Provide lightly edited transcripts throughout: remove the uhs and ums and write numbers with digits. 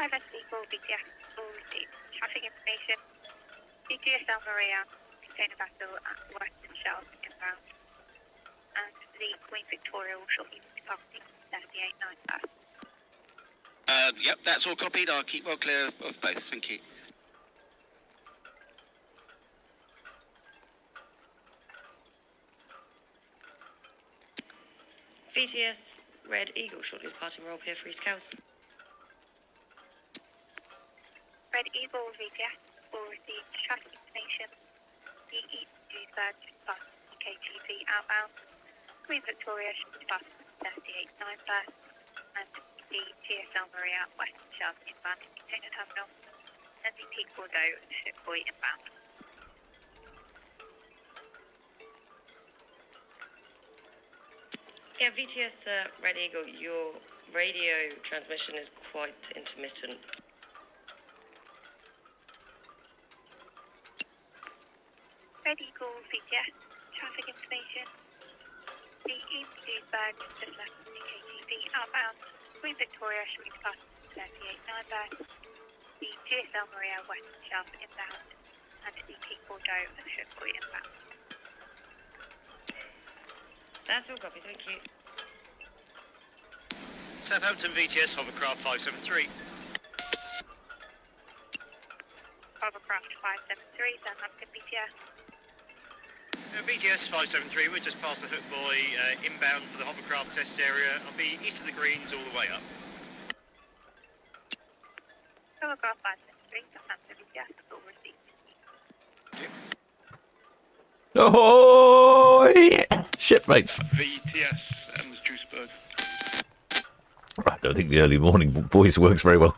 Pilot Eagle BTS will receive traffic information. DGSL Maria, container vessel at Western Shelf inbound. And the Queen Victoria will shortly be departing 38.9 past. Yep, that's all copied. I'll keep well clear of both. Thank you. VTS Red Eagle shortly departing roll clear for East Coast. Red Eagle VTS will receive traffic information. DE Duisburg bus KGP outbound. Queen Victoria should be departing 38.9 first. And the GSL Maria Western Shelf inbound container terminal. And the Peak Bordeaux and Town Quay inbound. Yeah, VTS Red Eagle, your radio transmission is quite intermittent. Red Eagle VTS traffic information. The East Duisburg just left the KTV outbound. Queen Victoria should be departing 38.9 first. The GSL Maria Western Shelf inbound. And the Peak Bordeaux and Town Quay inbound. That's all copy, thank you. Southampton VTS hovercraft 573. Hovercraft 573, Southampton BTS. VTS 573, we're just past the Hook Buoy, inbound for the hovercraft test area. I'll be east of the Greens all the way up. Hovercraft 573, Southampton BTS, all received. Ahoy! Shipmates. VTS and Duisburg. I don't think the early morning voice works very well.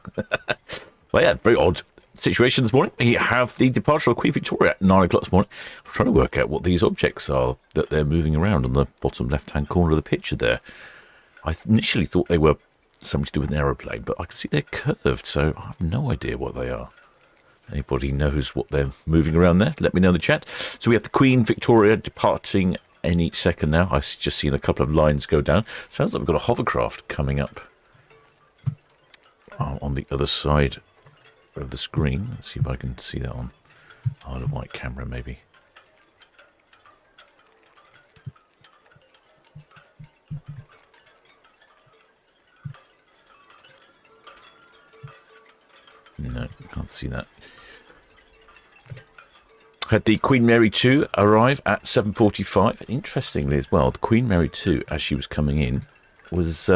Well, yeah, very odd situation this morning. We have the departure of Queen Victoria at 9 o'clock this morning. I'm trying to work out what these objects are that they're moving around on the bottom left-hand corner of the picture there. I initially thought they were something to do with an aeroplane, but I can see they're curved, so I have no idea what they are. Anybody knows what they're moving around there? Let me know in the chat. So we have the Queen Victoria departing any second now. I've just seen a couple of lines go down. Sounds like we've got a hovercraft coming up on the other side of the screen. Let's see if I can see that on Isle of Wight camera, maybe. No, can't see that. Had the Queen Mary 2 arrive at 7:45. Interestingly as well, the Queen Mary 2, as she was coming in, was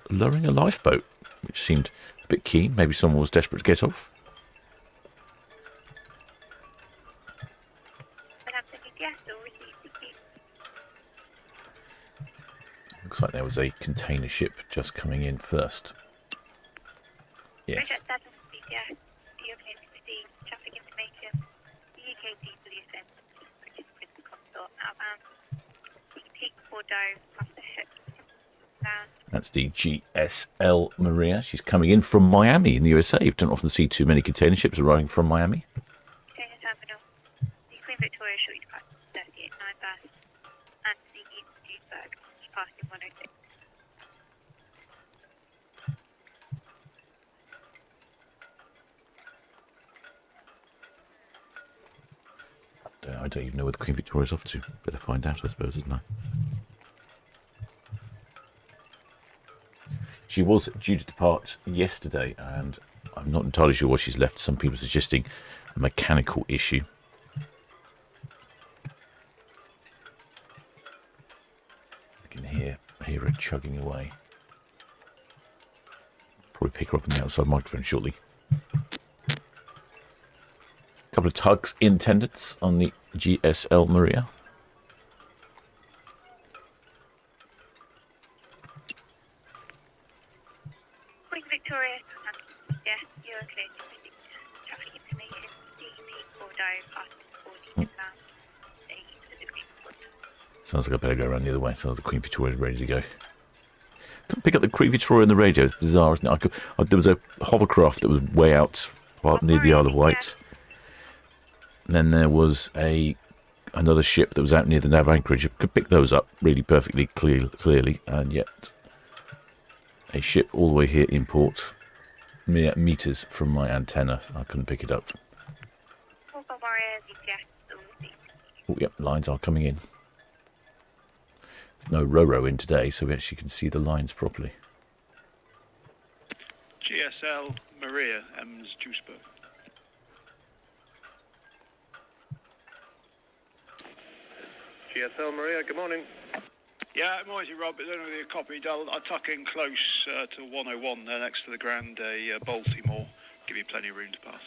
lowering a lifeboat, which seemed a bit keen. Maybe someone was desperate to get off. Looks like there was a container ship just coming in first. Yes. That's the GSL Maria. She's coming in from Miami in the USA. You don't often see too many container ships arriving from Miami. Container terminal. The Queen Victoria shortly departing 38.9 first. And the East Duisburg departing 106. I don't even know where the Queen Victoria's off to. Better find out, I suppose, isn't I? She was due to depart yesterday, and I'm not entirely sure what she's left. Some people suggesting a mechanical issue. I can hear her chugging away. Probably pick her up on the outside microphone shortly. A couple of tugs in attendance on the GSL Maria. Queen Victoria, yeah, you're okay to receive traffic information. DP Bordeaux passing 40 pounds. Sounds like I better go around the other way. Sounds like the Queen Victoria's ready to go. Couldn't pick up the Queen Victoria on the radio. It's bizarre, isn't it? There was a hovercraft that was way out near the Isle of Wight. And then there was another ship that was out near the nav anchorage. You could pick those up really perfectly clearly, and yet a ship all the way here in port, mere meters from my antenna. I couldn't pick it up. Alpha Warrior, VPS, all received. Oh, yep, lines are coming in. There's no Roro in today, so we actually can see the lines properly. GSL Maria, Ems Duisburg. GSL Maria, good morning. Yeah, Moisey Rob, it's only a copy. I'll tuck in close to 101 there next to the Grand Baltimore. Give you plenty of room to pass.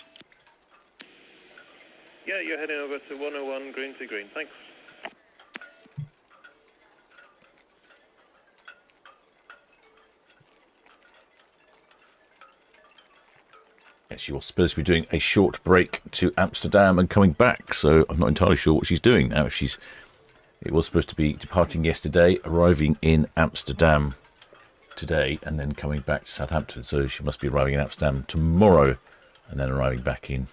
Yeah, you're heading over to 101 green to green, thanks. She was supposed to be doing a short break to Amsterdam and coming back, so I'm not entirely sure what she's doing now. It was supposed to be departing yesterday, arriving in Amsterdam today, and then coming back to Southampton. So she must be arriving in Amsterdam tomorrow, and then arriving back in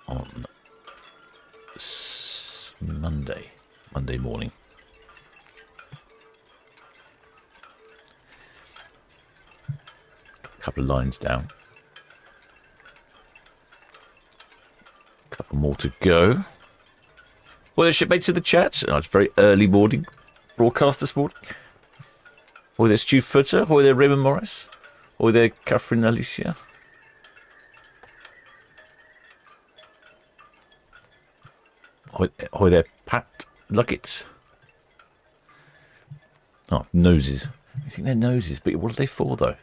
on Monday morning. A couple of lines down. Couple more to go. Well, there's shipmates in the chat. Oh, it's very early morning broadcast this morning. Hi there, Stu Footer. Hi there, Raymond Morris. Hi there, Catherine Alicia. Hi there, Pat Luckett. Oh, noses. I think they're noses, but what are they for, though?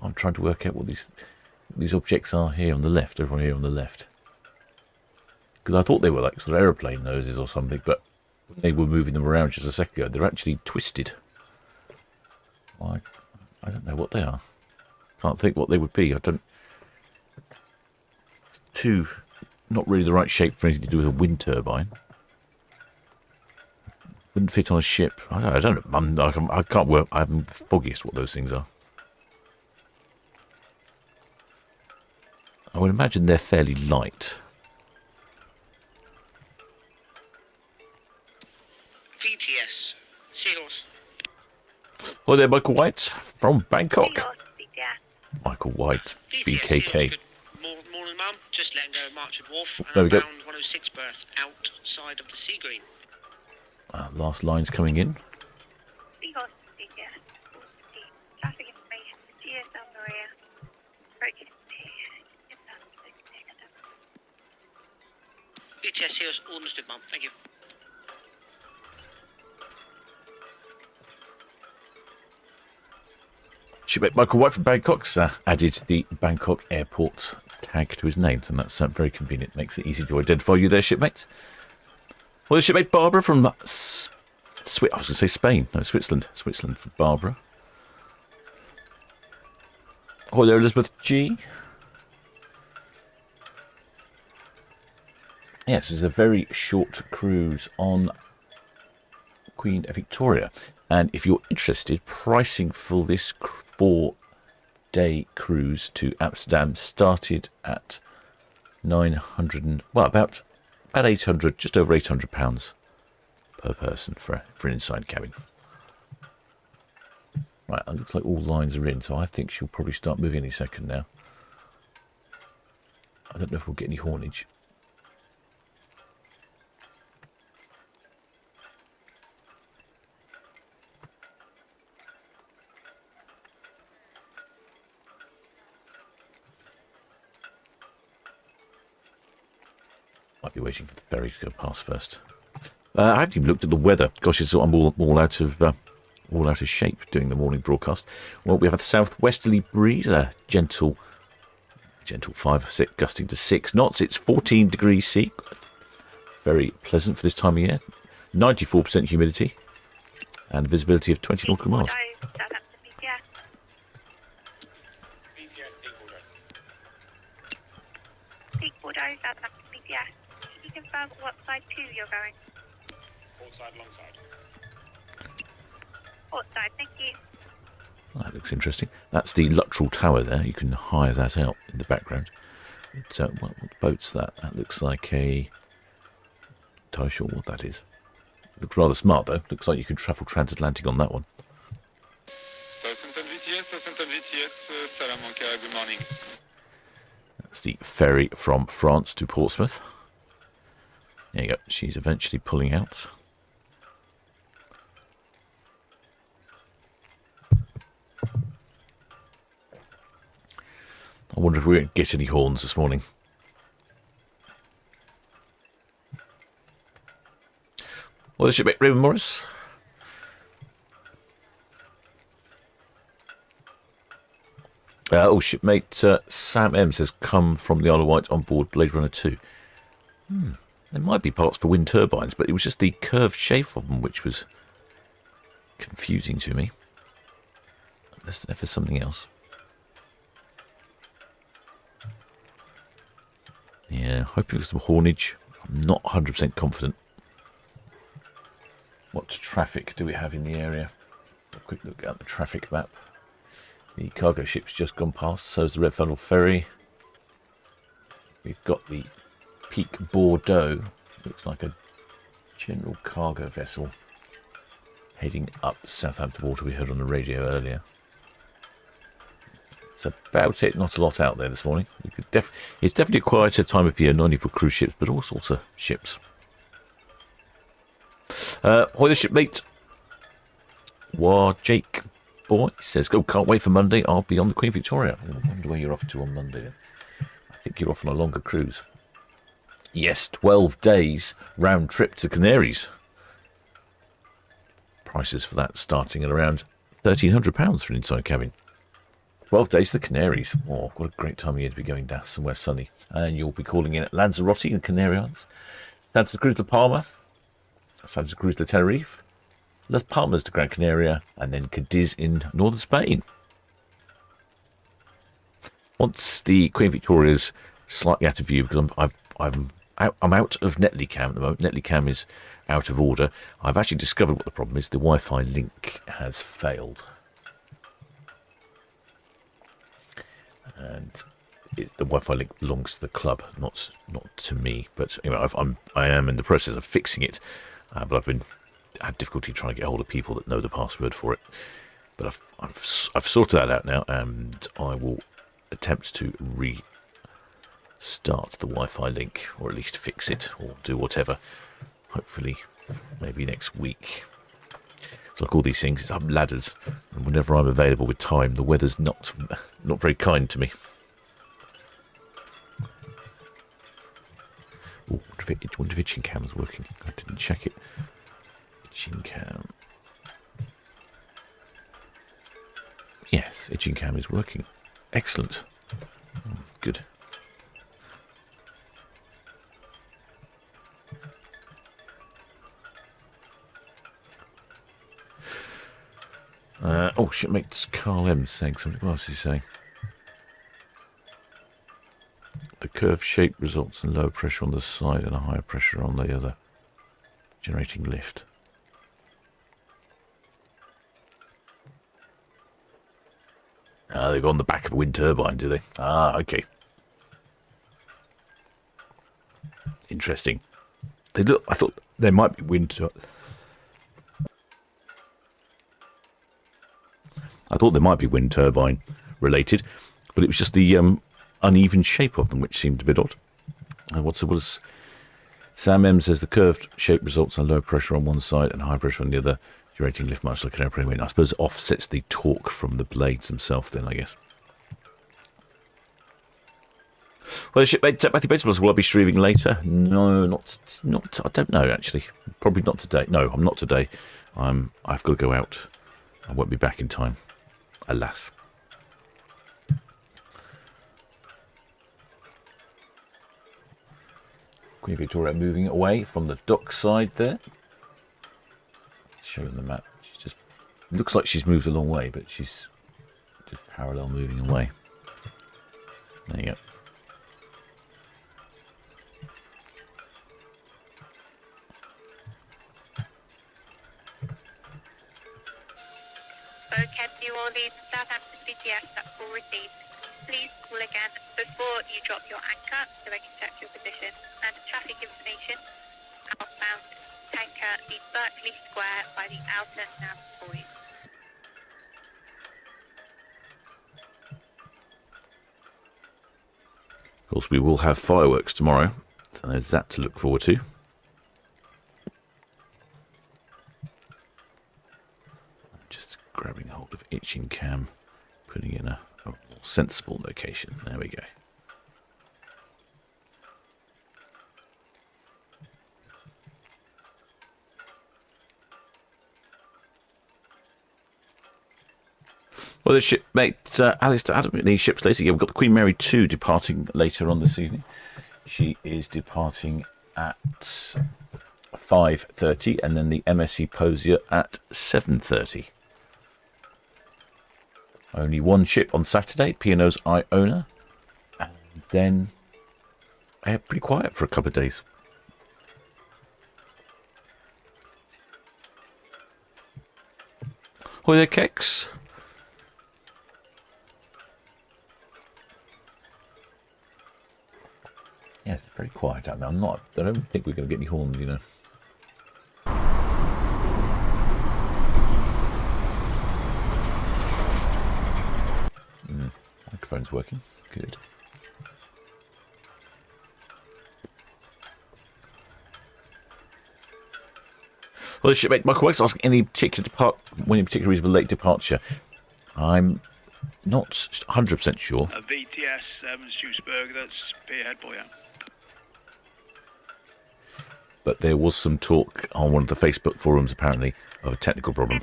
I'm trying to work out what these objects are here on the left, over here on the left. Because I thought they were like sort of aeroplane noses or something, but when they were moving them around just a second ago, they're actually twisted. I don't know what they are. Can't think what they would be. It's not really the right shape for anything to do with a wind turbine. Wouldn't fit on a ship. I don't know. I can't work. I'm the foggiest what those things are. I would imagine they're fairly light. VTS, Seahorse. Hi there, Michael White from Bangkok. Seahorse, VPS. Michael White, VTS, BKK. Good morning, Mum. Just letting go of Marchwood Wharf. And There we go. bound 106 berth outside of the sea green. Last line's coming in. Seahorse, VPS, all received. Traffic information for GSL Maria. Approaching VTS, Seahorse, all understood, Mum. Thank you. Shipmate Michael White from Bangkok's added the Bangkok airport tag to his name, and that's very convenient. Makes it easy to identify you there, shipmates. Well, shipmate Barbara from I was going to say Spain. No, Switzerland. Switzerland for Barbara. Hi there, Elizabeth G. Yes, it's a very short cruise on Queen Victoria. And if you're interested, pricing for this 4-day cruise to Amsterdam started at about 800, just over £800 per person for an inside cabin. Right, it looks like all lines are in, so I think she'll probably start moving any second now. I don't know if we'll get any haulage. Might be waiting for the ferry to go past first. I haven't even looked at the weather. Gosh, I'm all out of shape doing the morning broadcast. Well, we have a southwesterly breeze, a gentle 5 6, gusting to 6 knots. It's 14 degrees C. Very pleasant for this time of year. 94% humidity and visibility of 20 nautical miles. Southampton, VPS. Peak Bordeaux, Southampton, VPS. Can you confirm what side 2 you're going? Port side, long side. Port side, thank you. That looks interesting. That's the Luttrell Tower there. You can hire that out in the background. What boat's that? That looks like a... I'm not sure what that is. Looks rather smart though. Looks like you could travel transatlantic on that one. Southampton VTS, Southampton GTS, Salamanca, good morning. That's the ferry from France to Portsmouth. There you go. She's eventually pulling out. I wonder if we won't get any horns this morning. Well, shipmate Raymond Morris. Shipmate Sam M says, come from the Isle of Wight on board Blade Runner 2. There might be parts for wind turbines, but it was just the curved shape of them which was confusing to me. Unless there for something else. Yeah, hoping it was some haulage. I'm not 100% confident. What traffic do we have in the area? A quick look at the traffic map. The cargo ship's just gone past, so is the Red Funnel Ferry. We've got the Peak Bordeaux, looks like a general cargo vessel, heading up Southampton water, we heard on the radio earlier. It's about it, not a lot out there this morning. It's definitely a quieter time of year, not only for cruise ships, but all sorts of ships. Hoy the shipmate. Jake Boy says, can't wait for Monday. I'll be on the Queen Victoria. I wonder where you're off to on Monday then. I think you're off on a longer cruise. Yes, 12 days round trip to Canaries. Prices for that starting at around £1,300 for an inside cabin. 12 days to the Canaries. Oh, what a great time of year to be going down somewhere sunny. And you'll be calling in at Lanzarote in the Canary Islands, Santa Cruz La Palma, Santa Cruz La Tenerife, Las Palmas de Gran Canaria, and then Cadiz in northern Spain. Once the Queen Victoria's slightly out of view, because I'm out of Netlycam at the moment. Netlycam is out of order. I've actually discovered what the problem is. The Wi-Fi link has failed. And the Wi-Fi link belongs to the club, not to me. But anyway, I am in the process of fixing it. But I've had difficulty trying to get hold of people that know the password for it. But I've sorted that out now, and I will attempt to restart the Wi-Fi link, or at least fix it, or do whatever. Hopefully, maybe next week. It's like all these things, it's up ladders, and whenever I'm available with time, the weather's not very kind to me. Oh, wonder if itching cam is working. I didn't check it. Itching cam. Yes, itching cam is working. Excellent. Good. Shipmates Carl M saying something. What else is he saying? The curved shape results in low pressure on the side and a higher pressure on the other, generating lift. They go on the back of a wind turbine, do they? Okay. Interesting. I thought there might be wind turbine. I thought there might be wind turbine related, but it was just the uneven shape of them which seemed a bit odd. And what was Sam M says the curved shape results in low pressure on one side and high pressure on the other, generating lift much like an airplane wind. I suppose it offsets the torque from the blades themselves then, I guess. Well, the shipmate Matthew Bates, will I be streaming later? No, not. I don't know actually. Probably not today. No, I'm not today. I've got to go out. I won't be back in time. Alas. Queen Victoria moving away from the dock side there. Showing the map. She just looks like she's moved a long way, but she's just parallel moving away. There you go. Vocab New Orleans, Southampton BTS, that's all received. Please call again before you drop your anchor so I can check your position. And traffic information, outbound tanker in Berkeley Square by the outer nav buoys. Of course, we will have fireworks tomorrow, so there's that to look forward to. Just grabbing hold of itching cam, putting in a more sensible location. There we go. Well, the shipmate Alistair Adam, the ship's later. Yeah, we've got the Queen Mary 2 departing later on this evening. She is departing at 5:30, and then the MSC Posier at 7:30. Only one ship on Saturday, P&O's Iona, and then pretty quiet for a couple of days. Hi there, Kex. Yes, it's very quiet out there. I don't think we're going to get any horns, you know. Microphone's working. Good. Well, the shipmate Michael Wex asking any particular reason for late departure. I'm not 100% sure. VTS Duisburg, that's Spearhead Boy. But there was some talk on one of the Facebook forums, apparently, of a technical problem.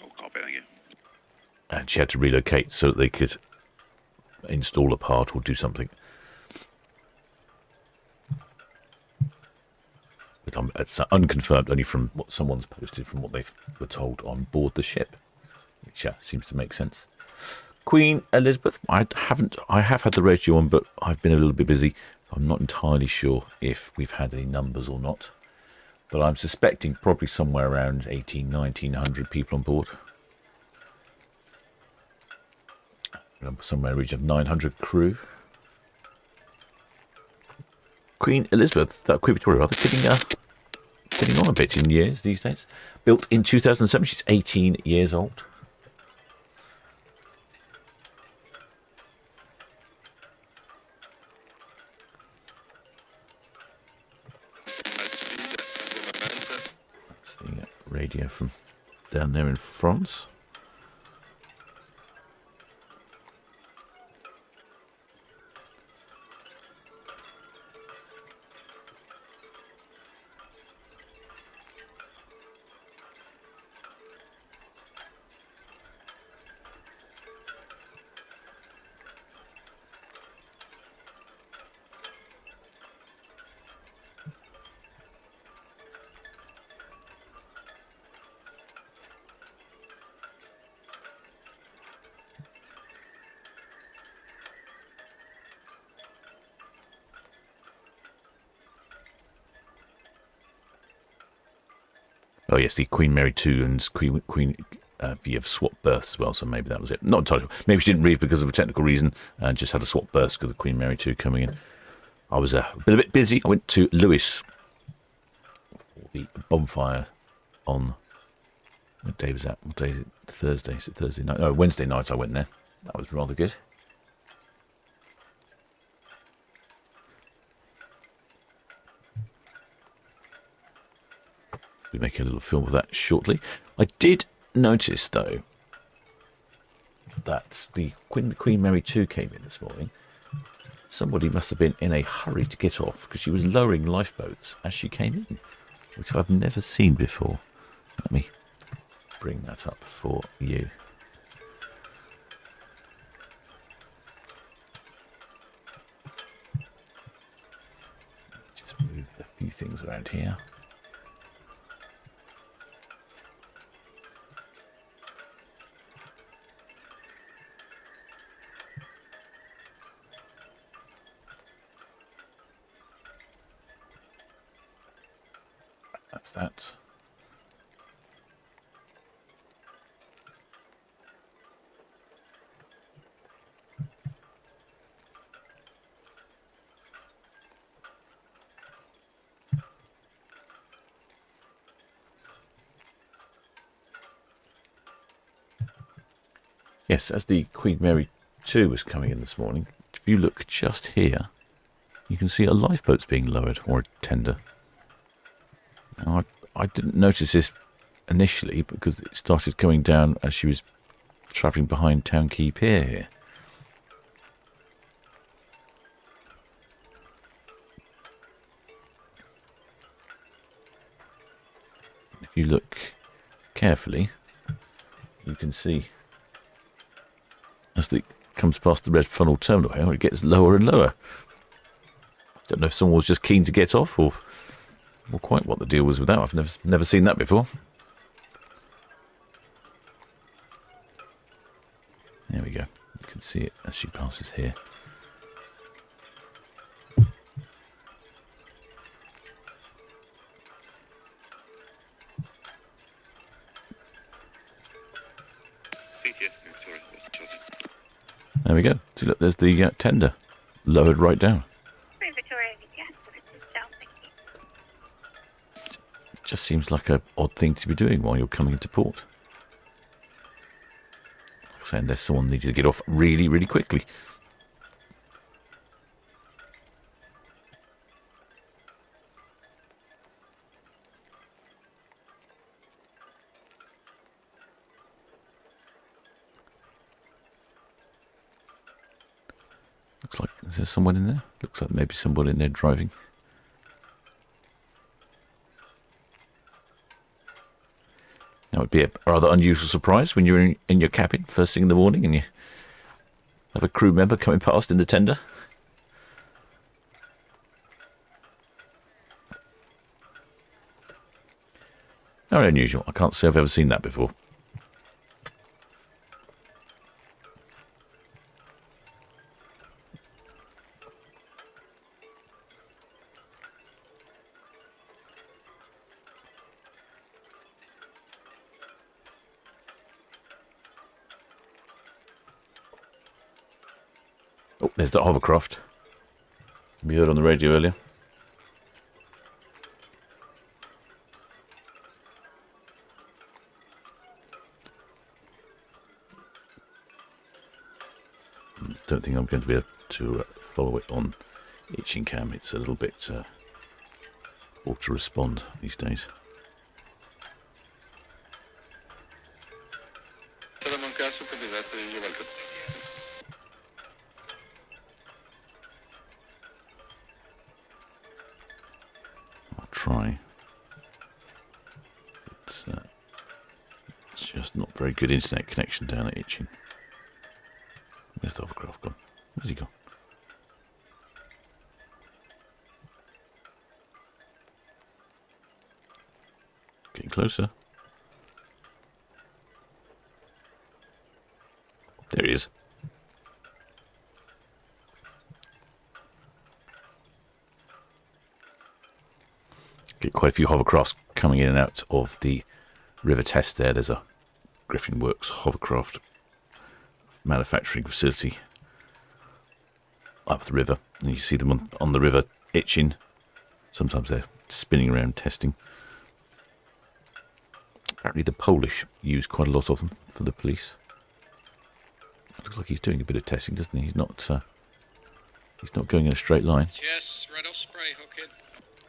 Oh, copy, thank you. And she had to relocate so that they could install a part or do something. But it's unconfirmed, only from what someone's posted, from what they were told on board the ship, which seems to make sense. Queen Elizabeth, I have had the radio on, but I've been a little bit busy. I'm not entirely sure if we've had any numbers or not, but I'm suspecting probably somewhere around 1900 people on board. Somewhere in the region of 900 crew. Queen Elizabeth, Queen Victoria, rather, getting on a bit in years these days. Built in 2007, she's 18 years old. That's the radio from down there in France. Oh yes, the Queen Mary 2 and Queen V have swapped berths as well, so maybe that was it. Not entirely. Maybe she didn't read because of a technical reason and just had a swap berth because of the Queen Mary 2 coming in. I was a bit busy. I went to Lewis for the bonfire on... What day was that? What day is it? Thursday. Is it Thursday night? No, Wednesday night I went there. That was rather good. We'll be making a little film of that shortly. I did notice, though, that the Queen Mary 2 came in this morning. Somebody must have been in a hurry to get off because she was lowering lifeboats as she came in, which I've never seen before. Let me bring that up for you. Just move a few things around here. That's that. Yes, as the Queen Mary 2 was coming in this morning, if you look just here, you can see a lifeboat's being lowered, or a tender. Now, I didn't notice this initially because it started coming down as she was travelling behind Town Quay Pier here. If you look carefully, you can see as it comes past the red funnel terminal here, it gets lower and lower. I don't know if someone was just keen to get off or quite what the deal was with that. I've never seen that before. There we go. You can see it as she passes here. There we go. See, look, there's the tender lowered right down. It just seems like an odd thing to be doing while you're coming into port. Like I say, unless someone needed to get off really, really quickly. Looks like, is there someone in there? Looks like maybe someone in there driving. That would be a rather unusual surprise when you're in your cabin first thing in the morning and you have a crew member coming past in the tender. Very unusual. I can't say I've ever seen that before. Oh, there's that hovercraft. We heard on the radio earlier. Don't think I'm going to be able to follow it on itching cam. It's a little bit auto respond these days. I'll try. It's just not very good internet connection down at Itching. Where's the hovercraft gone? Where's he gone? Getting closer. There he is. Get quite a few hovercrafts coming in and out of the River Test there. There's a Griffin Works hovercraft manufacturing facility up the river, and you see them on the river itching. Sometimes they're spinning around testing. Apparently the Polish use quite a lot of them for the police. Looks like he's doing a bit of testing, doesn't he? He's not going in a straight line. Yes, red osprey hooking.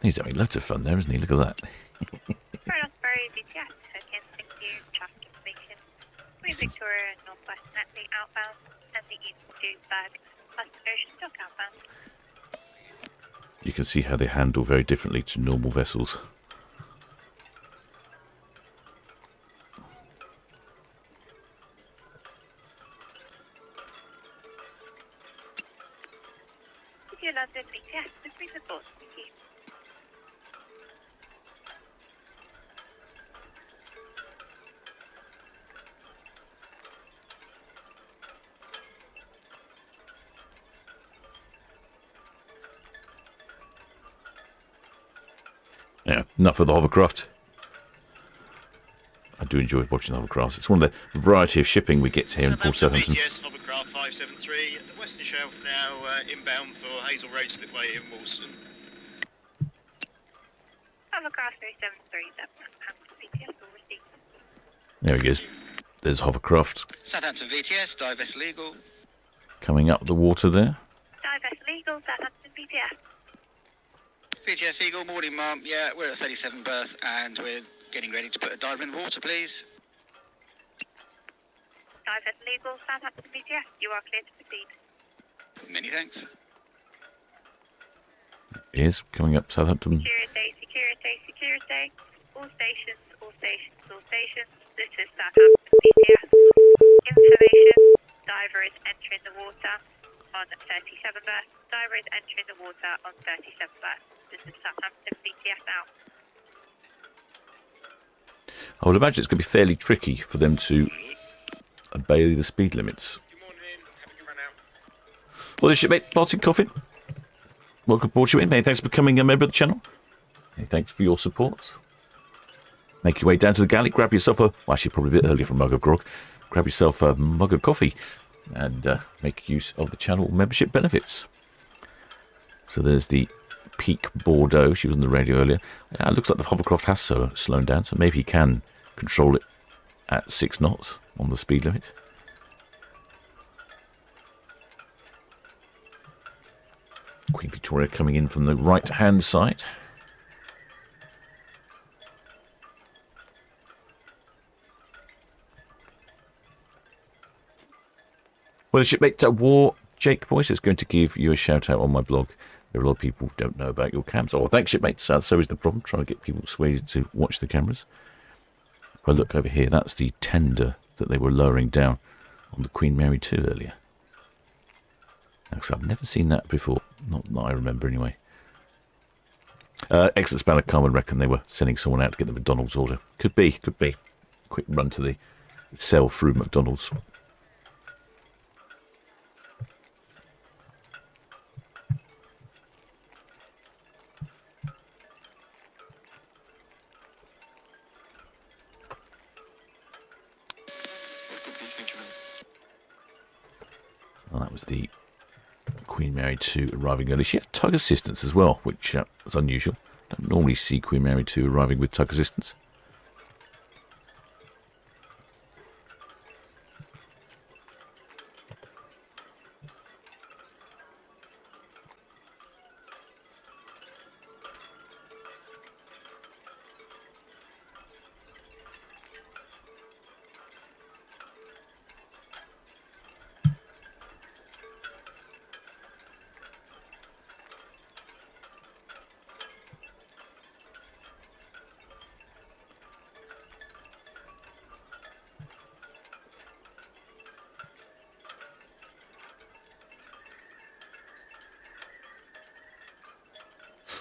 He's having loads of fun there, isn't he? Look at that. Red Osprey, DTS, hooking, thank you, traffic information. Queen Victoria, Northwest Netley outbound, and the East Duisburg, West Ocean Dock outbound. You can see how they handle very differently to normal vessels. City of London, BTS, with free support, thank you. Yeah, enough of the hovercraft. I do enjoy watching the hovercrafts. It's one of the variety of shipping we get here in Port Southampton. BTS, hovercraft 573, the Western Shelf now inbound for Hazel Road Slipway in Wolston. Hovercraft 373, BTS will receive. There he is. there's hovercraft Southampton VTS, dive vessel legal. coming up the water there. Dive vessel Eagle, Southampton VTS. VTS Eagle, morning ma'am. Yeah, we're at 37 berth and we're getting ready to put a diver in the water, please. Dive vessel Eagle, Southampton VTS. You are clear to proceed. Many thanks. Is coming up Southampton. Security, security, security. All stations, all stations, all stations. This is Southampton VTS. Information. Diver is entering the water on 37 berth. Diver is entering the water on 37 berth. This is Southampton VTS out. I would imagine it's going to be fairly tricky for them to obey the speed limits. Good morning. Having you run out. Well, this shipmate, Martin Coffin. Welcome aboard, shipmate. Many thanks for becoming a member of the channel. Many thanks for your support. Make your way down to the galley, grab yourself a, well, actually probably a bit early for a mug of grog, grab yourself a mug of coffee and make use of the channel membership benefits. So there's the Peak Bordeaux. She was on the radio earlier. It looks like the hovercraft has slowed down, so maybe he can control it at 6 knots on the speed limit. Queen Victoria coming in from the right-hand side. Well, the shipmate War Jake Boyce is going to give you a shout out on my blog. There are a lot of people who don't know about your cams. Oh, thanks, shipmate. So is the problem, trying to get people persuaded to watch the cameras. If I look over here, that's the tender that they were lowering down on the Queen Mary 2 earlier. I've never seen that before. Not that I remember, anyway. Exit Spanner Carmen reckon they were sending someone out to get the McDonald's order. Could be, could be. Quick run to the cell through McDonald's. Well, that was the Queen Mary 2 arriving early. She had tug assistance as well, which is unusual. Don't normally see Queen Mary 2 arriving with tug assistance.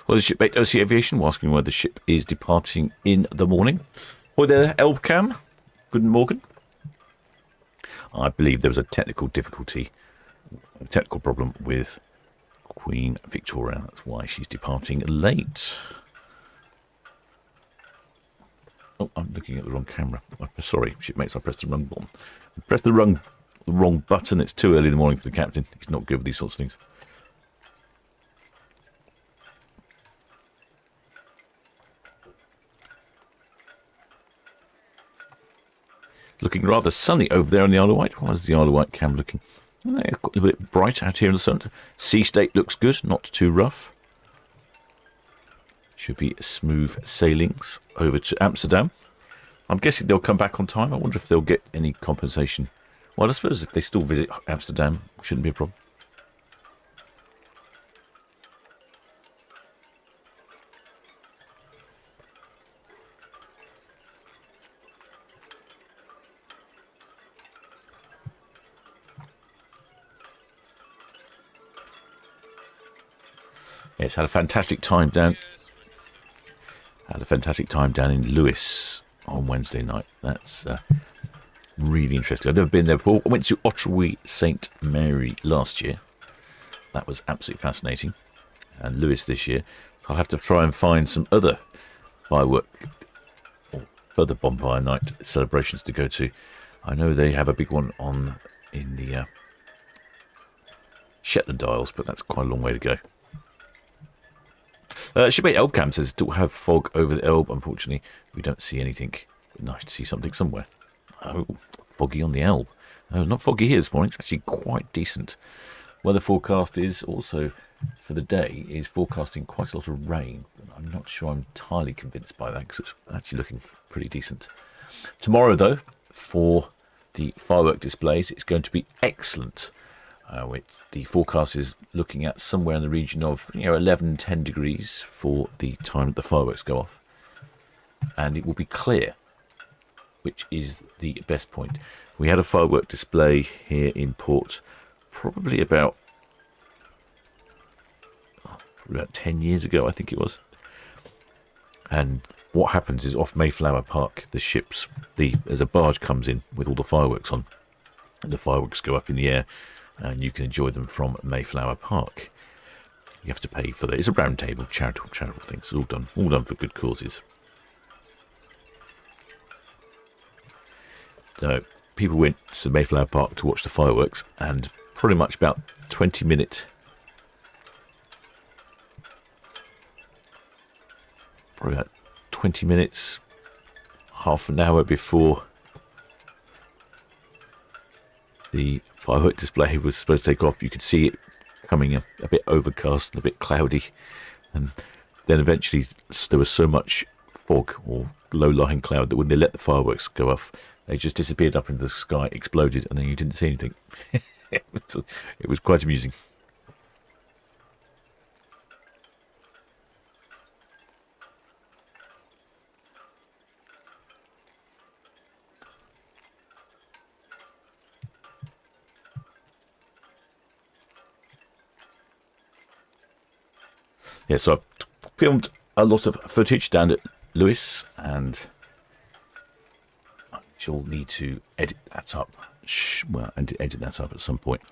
Well, the shipmate OC Aviation asking why the ship is departing in the morning. Hi there, Elbcam. Good morning. I believe there was a technical difficulty, a technical problem with Queen Victoria. That's why she's departing late. Oh, I'm looking at the wrong camera. Sorry, shipmates, I pressed the wrong button. I pressed the wrong button. It's too early in the morning for the captain. He's not good with these sorts of things. Looking rather sunny over there on the Isle of Wight. Why is the Isle of Wight camera looking a little bit bright out here in the sun? Sea state looks good, not too rough. Should be smooth sailings over to Amsterdam. I'm guessing they'll come back on time. I wonder if they'll get any compensation. Well, I suppose if they still visit Amsterdam, shouldn't be a problem. Yes, had a fantastic time down in Lewis on Wednesday night. That's really interesting. I've never been there before. I went to Ottery St Mary last year. That was absolutely fascinating. And Lewis this year. So I'll have to try and find some other firework or further bonfire night celebrations to go to. I know they have a big one on in the Shetland Isles, but that's quite a long way to go. Shipmate Elbcam says, do have fog over the Elbe. Unfortunately, we don't see anything. But nice to see something somewhere. Oh, foggy on the Elbe. Not foggy here this morning. It's actually quite decent. Weather forecast is also for the day is forecasting quite a lot of rain. I'm not sure I'm entirely convinced by that because it's actually looking pretty decent. Tomorrow, though, for the firework displays, it's going to be excellent. The forecast is looking at somewhere in the region of 11, 10 degrees for the time that the fireworks go off. And it will be clear, which is the best point. We had a firework display here in port probably about 10 years ago, I think it was. And what happens is off Mayflower Park, the ships, there's a barge comes in with all the fireworks on, and the fireworks go up in the air, and you can enjoy them from Mayflower Park. You have to pay for that. It's a round table, charitable thing. It's all done for good causes. So people went to Mayflower Park to watch the fireworks, and pretty much about 20 minutes. Probably about 20 minutes, half an hour before the firework display was supposed to take off, you could see it coming a bit overcast and a bit cloudy. And then eventually there was so much fog or low-lying cloud that when they let the fireworks go off, they just disappeared up into the sky, exploded, and then you didn't see anything. It was quite amusing. Yeah, so I filmed a lot of footage down at Lewis, and you'll need to edit that up. And edit that up at some point.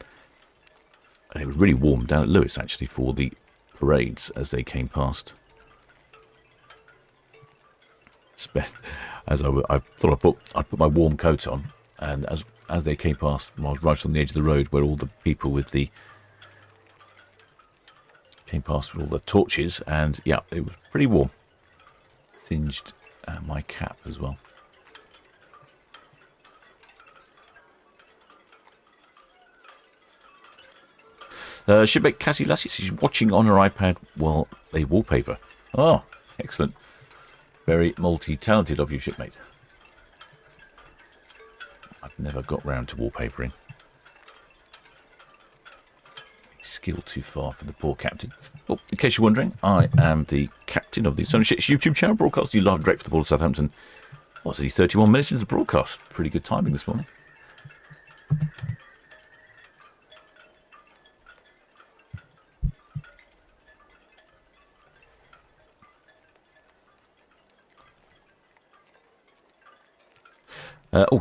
And it was really warm down at Lewis, actually, for the parades as they came past. As I thought I'd put my warm coat on, and as they came past, I was right on the edge of the road where all the people came past with all the torches, and yeah, it was pretty warm. Singed my cap as well. Shipmate Cassie Lassie, she's watching on her iPad while they wallpaper. Oh, excellent. Very multi-talented of you, shipmate. I've never got round to wallpapering. Skill too far for the poor captain. Well, in case you're wondering, I am the captain of the Solent Ships YouTube channel, broadcast you live direct for the Port of Southampton. What's it, 31 minutes into the broadcast? Pretty good timing this morning.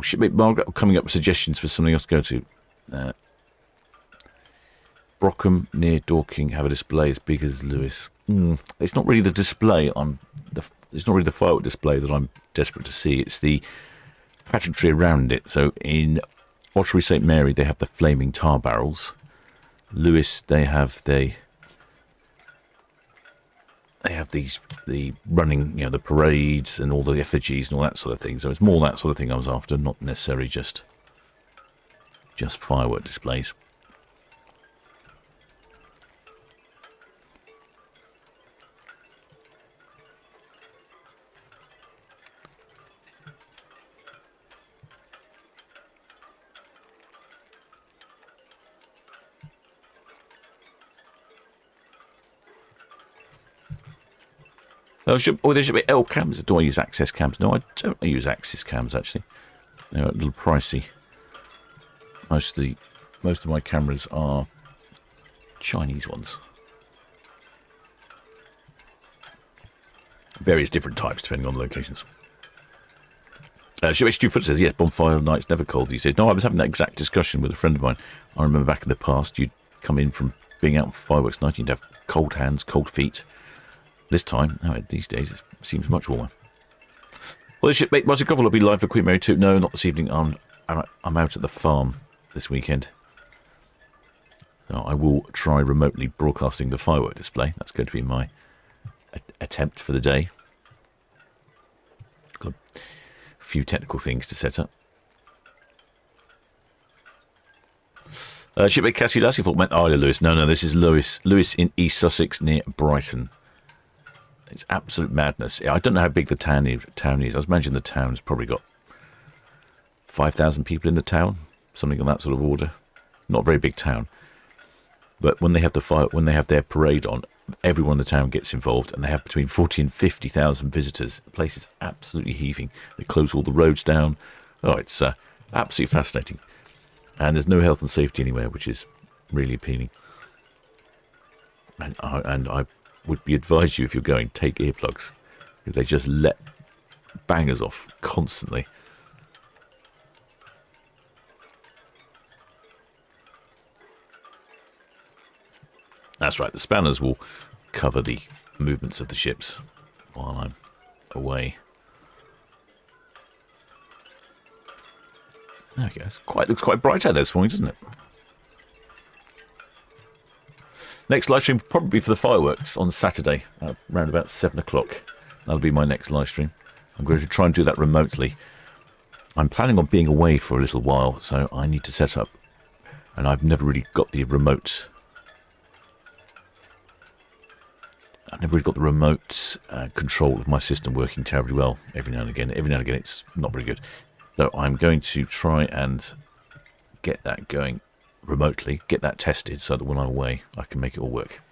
Shipmate Margaret coming up with suggestions for something else to go to. Brockham near Dorking have a display as big as Lewis. It's not really the display it's not really the firework display that I'm desperate to see. It's the pageantry around it. So in Ottery St Mary they have the flaming tar barrels. Lewis they have the running, the parades and all the effigies and all that sort of thing. So it's more that sort of thing I was after, not necessarily just firework displays. There should be L cams. Do I use access cams? No, I don't use access cams, actually. They're a little pricey. Most of my cameras are Chinese ones. Various different types, depending on the locations. Ship Stu Foot says, yes, bonfire night's never cold these days. No, I was having that exact discussion with a friend of mine. I remember back in the past, you'd come in from being out on fireworks night, you'd have cold hands, cold feet. This time, these days, it seems much warmer. Well, the shipmate Martin Couple will be live for Queen Mary 2. No, not this evening. I'm out at the farm this weekend. So I will try remotely broadcasting the firework display. That's going to be my attempt for the day. Got a few technical things to set up. Shipmate Cassie Lassie thought meant Isla Lewis. No, this is Lewis. Lewis in East Sussex near Brighton. It's absolute madness. I don't know how big the town is. I was imagining the town's probably got 5,000 people in the town, something of that sort of order. Not a very big town. But when they have their parade on, everyone in the town gets involved, and they have between 40 and 50,000 visitors. The place is absolutely heaving. They close all the roads down. Oh, it's absolutely fascinating. And there's no health and safety anywhere, which is really appealing. And I would be advise you, if you're going, take earplugs, because they just let bangers off constantly. That's right, the spanners will cover the movements of the ships while I'm away. There we go. Looks quite bright out there this morning, doesn't it? Next live stream probably for the fireworks on Saturday, around about 7 o'clock. That'll be my next live stream. I'm going to try and do that remotely. I'm planning on being away for a little while, so I need to set up. And I've never really got the remote. Control of my system working terribly well every now and again. Every now and again it's not very good. So I'm going to try and get that going remotely, get that tested so that when I'm away I can make it all work.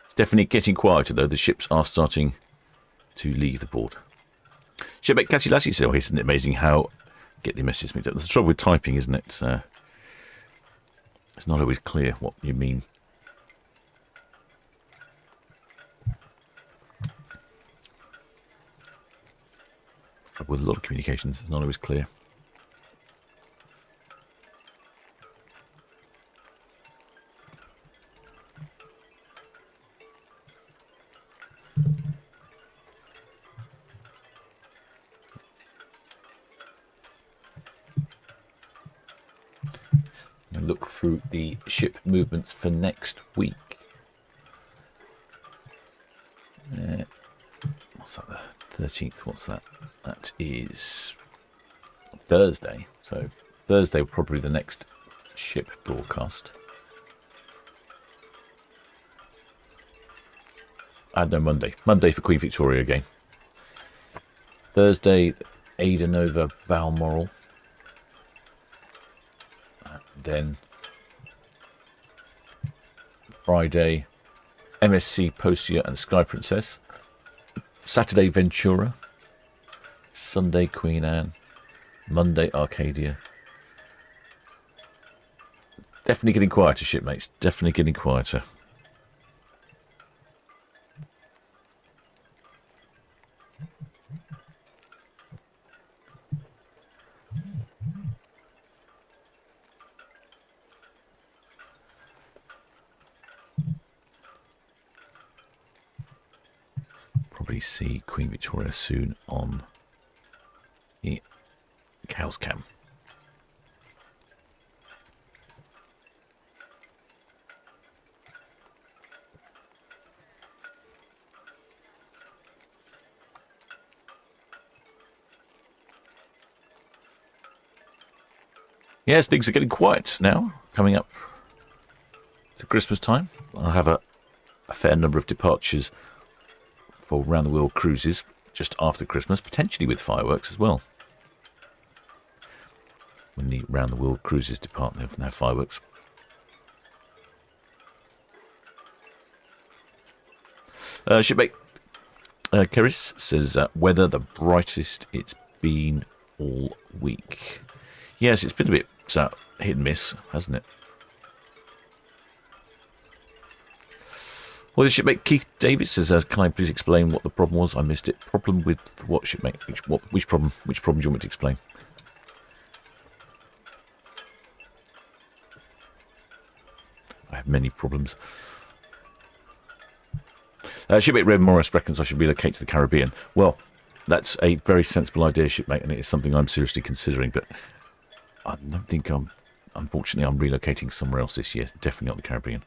It's definitely getting quieter though. The ships are starting to leave the port. Shipmate Cassie Lassie said, isn't it amazing how... Get the message mixed up. That's the trouble with typing, isn't it? It's not always clear what you mean. With a lot of communications, it's not always clear. Look through the ship movements for next week. What's that? The 13th. What's that? That is Thursday. So Thursday will probably be the next ship broadcast. No, Monday. Monday for Queen Victoria again. Thursday, Ada Nova Balmoral. Then Friday, MSC Postia and Sky Princess. Saturday, Ventura. Sunday, Queen Anne. Monday, Arcadia. Definitely getting quieter, shipmates. Definitely getting quieter. Probably see Queen Victoria soon on the Cows Cam. Yes, things are getting quiet now, coming up to Christmas time. I'll have a fair number of departures for round the world cruises just after Christmas, potentially with fireworks as well. When the round the world cruises depart, they often have fireworks. Shipmate Keris says weather the brightest it's been all week. Yes, it's been a bit hit and miss, hasn't it? Well, the shipmate Keith David says, can I please explain what the problem was? I missed it. Problem with what, shipmate? Which problem? Which problem do you want me to explain? I have many problems. Shipmate Red Morris reckons I should relocate to the Caribbean. Well, that's a very sensible idea, shipmate, and it is something I'm seriously considering, but I don't think unfortunately, I'm relocating somewhere else this year. Definitely not the Caribbean.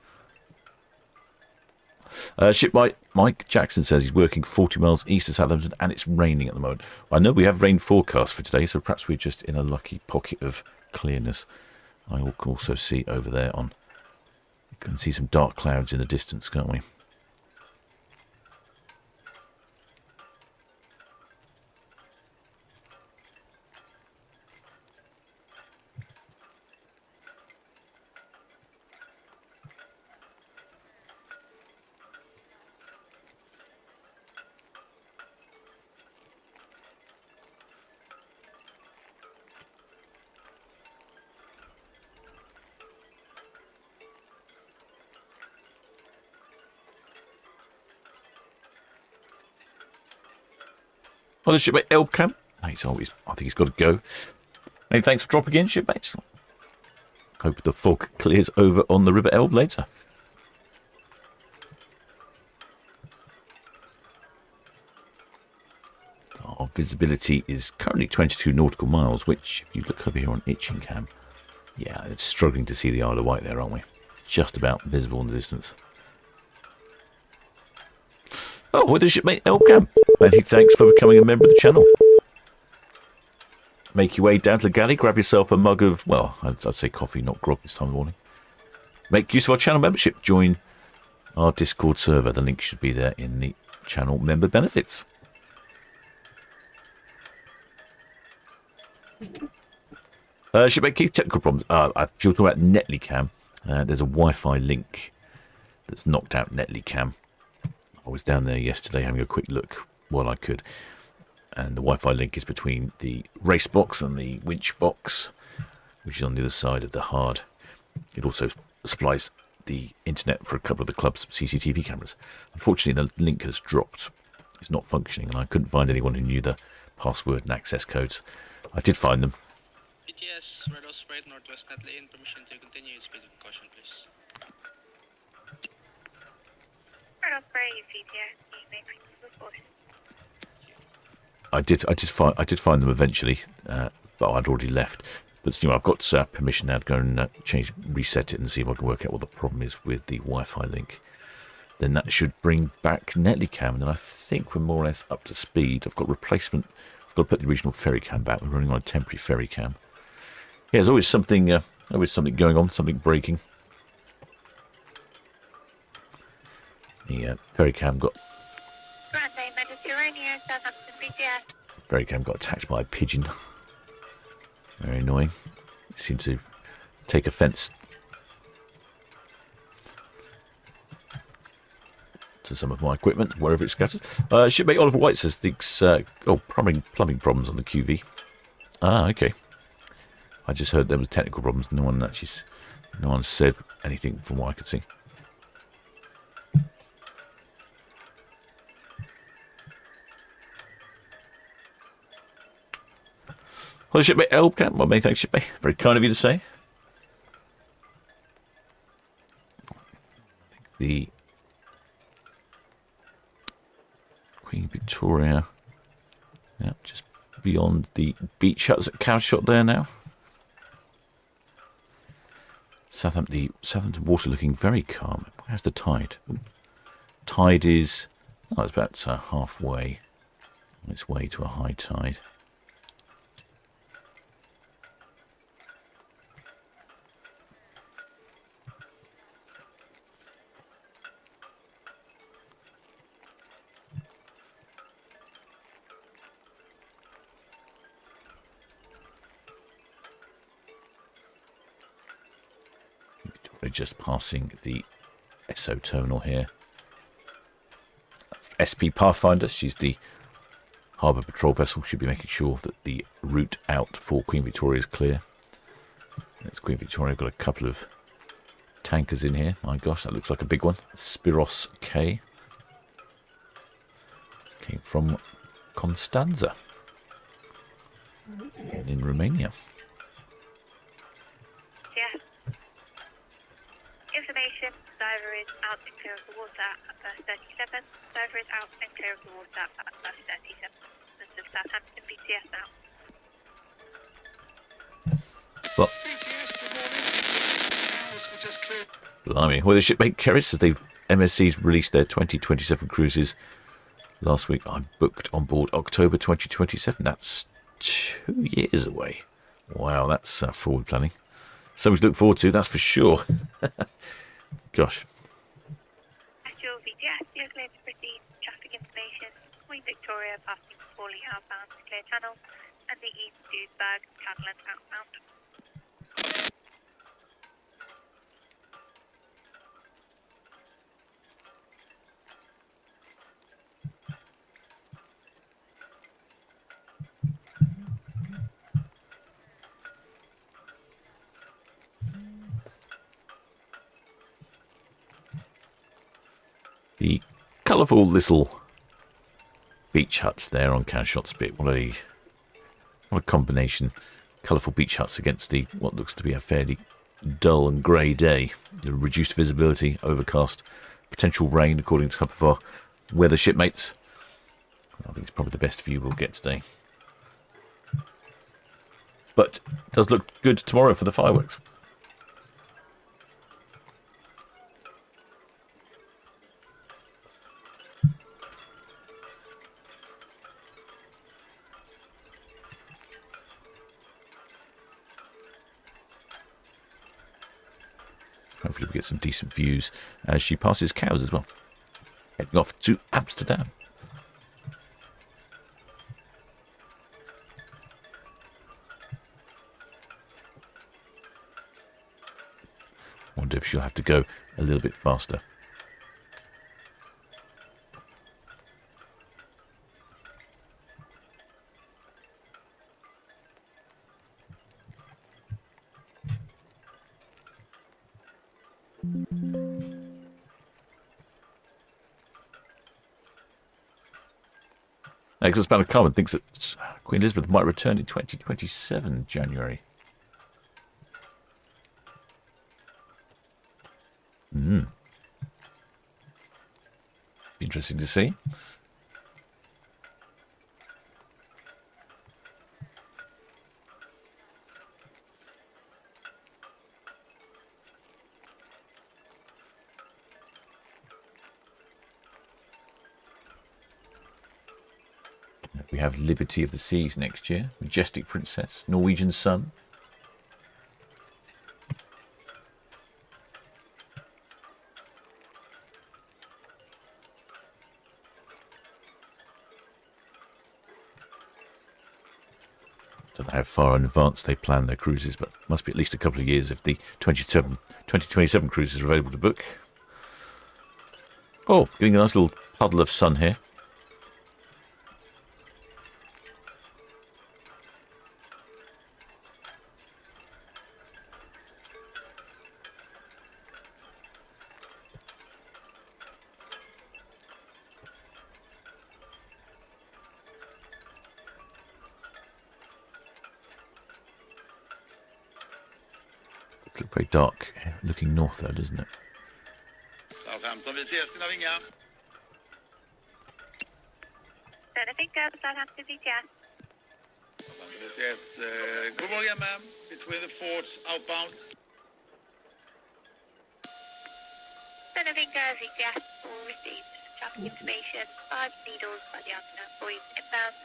Shipmate Mike Jackson says he's working 40 miles east of Southampton and it's raining at the moment. I know we have rain forecast for today, so perhaps we're just in a lucky pocket of clearness. I can also see over there you can see some dark clouds in the distance, can't we? Well, the shipmate Elbcam. I think he's got to go. Hey, thanks for dropping in, shipmates. Hope the fog clears over on the River Elbe later. Our visibility is currently 22 nautical miles, which, if you look over here on Itching Cam, yeah, it's struggling to see the Isle of Wight there, aren't we? Just about visible in the distance. Oh, what is shipmate Elbcam? Many thanks for becoming a member of the channel. Make your way down to the galley, grab yourself a mug of, well, I'd say coffee, not grog this time of morning. Make use of our channel membership. Join our Discord server. The link should be there in the channel member benefits. Shipmate Keith, technical problems. If you're talking about Netlycam, there's a Wi-Fi link that's knocked out Netlycam. I was down there yesterday having a quick look while I could, and the Wi-Fi link is between the race box and the winch box, which is on the other side of the hard. It also supplies the internet for a couple of the club's CCTV cameras. Unfortunately, the link has dropped. It's not functioning, and I couldn't find anyone who knew the password and access codes. I did find them. BTS, Red Osprey, Northwest Netley, in permission to continue, speed with caution, please. Red Osprey, BTS, you may proceed with caution. I did find them eventually, but I'd already left. But I've got permission now to go and reset it and see if I can work out what the problem is with the Wi-Fi link. Then that should bring back Netlycam, and then I think we're more or less up to speed. I've got replacement. I've got to put the original ferry cam back. We're running on a temporary ferry cam. Yeah, there's always something going on, something breaking. The ferry cam got. Grande Mediterranean, Southampton, BTS. Ferry cam got attacked by a pigeon. Very annoying. It seemed to take offence to some of my equipment, wherever it's scattered. Shipmate Oliver White says thinks plumbing problems on the QV. Okay. I just heard there was technical problems. No one said anything from what I could see. Well, shipmate Elbcam. Well, many thanks, shipmate. Very kind of you to say. I think the Queen Victoria, yeah, just beyond the beach huts at Cowshot there now. Southampton water looking very calm. Where's the tide? Tide is, it's about halfway on its way to a high tide. We're just passing the SO terminal here. That's SP Pathfinder. She's the harbour patrol vessel. Should be making sure that the route out for Queen Victoria is clear. That's Queen Victoria. Got a couple of tankers in here. My gosh, that looks like a big one. Spiros K. Came from Constanza in Romania. Yes. Information, diver is out and clear of the water at verse 37. Diver is out and clear of the water at verse 37. This is Southampton BTS now. Blimey. Well, the shipmate Keris, as they've MSC's released their 2027 cruises. Last week I booked on board October 2027. That's 2 years away. Wow, that's forward planning. Something to look forward to, that's for sure. Gosh. Actual VGS, you're clear to proceed. Traffic information. Queen Victoria passing Forley outbound to Clear Channel and the East Duisburg Catalan outbound. The colourful little beach huts there on Cashot Spit. What a combination. Colourful beach huts against the what looks to be a fairly dull and grey day. Reduced visibility, overcast, potential rain according to a couple of our weather shipmates. I think it's probably the best view we'll get today. But it does look good tomorrow for the fireworks. Hopefully we get some decent views as she passes cows as well. Heading off to Amsterdam. Wonder if she'll have to go a little bit faster. Excellent span of carbon thinks that Queen Elizabeth might return in 2027 January. Interesting to see. We have Liberty of the Seas next year. Majestic Princess. Norwegian Sun. Don't know how far in advance they plan their cruises, but must be at least a couple of years if the 2027 cruises are available to book. Oh, getting a nice little puddle of sun here. It's very dark looking north though, doesn't it? Southampton, vi ses dina vingar. Southampton VGS. Vi ses. Good morning, ma'am. Between the forts, outbound. Southampton VGS will receive traffic information. 5 needles by the afternoon boys inbound.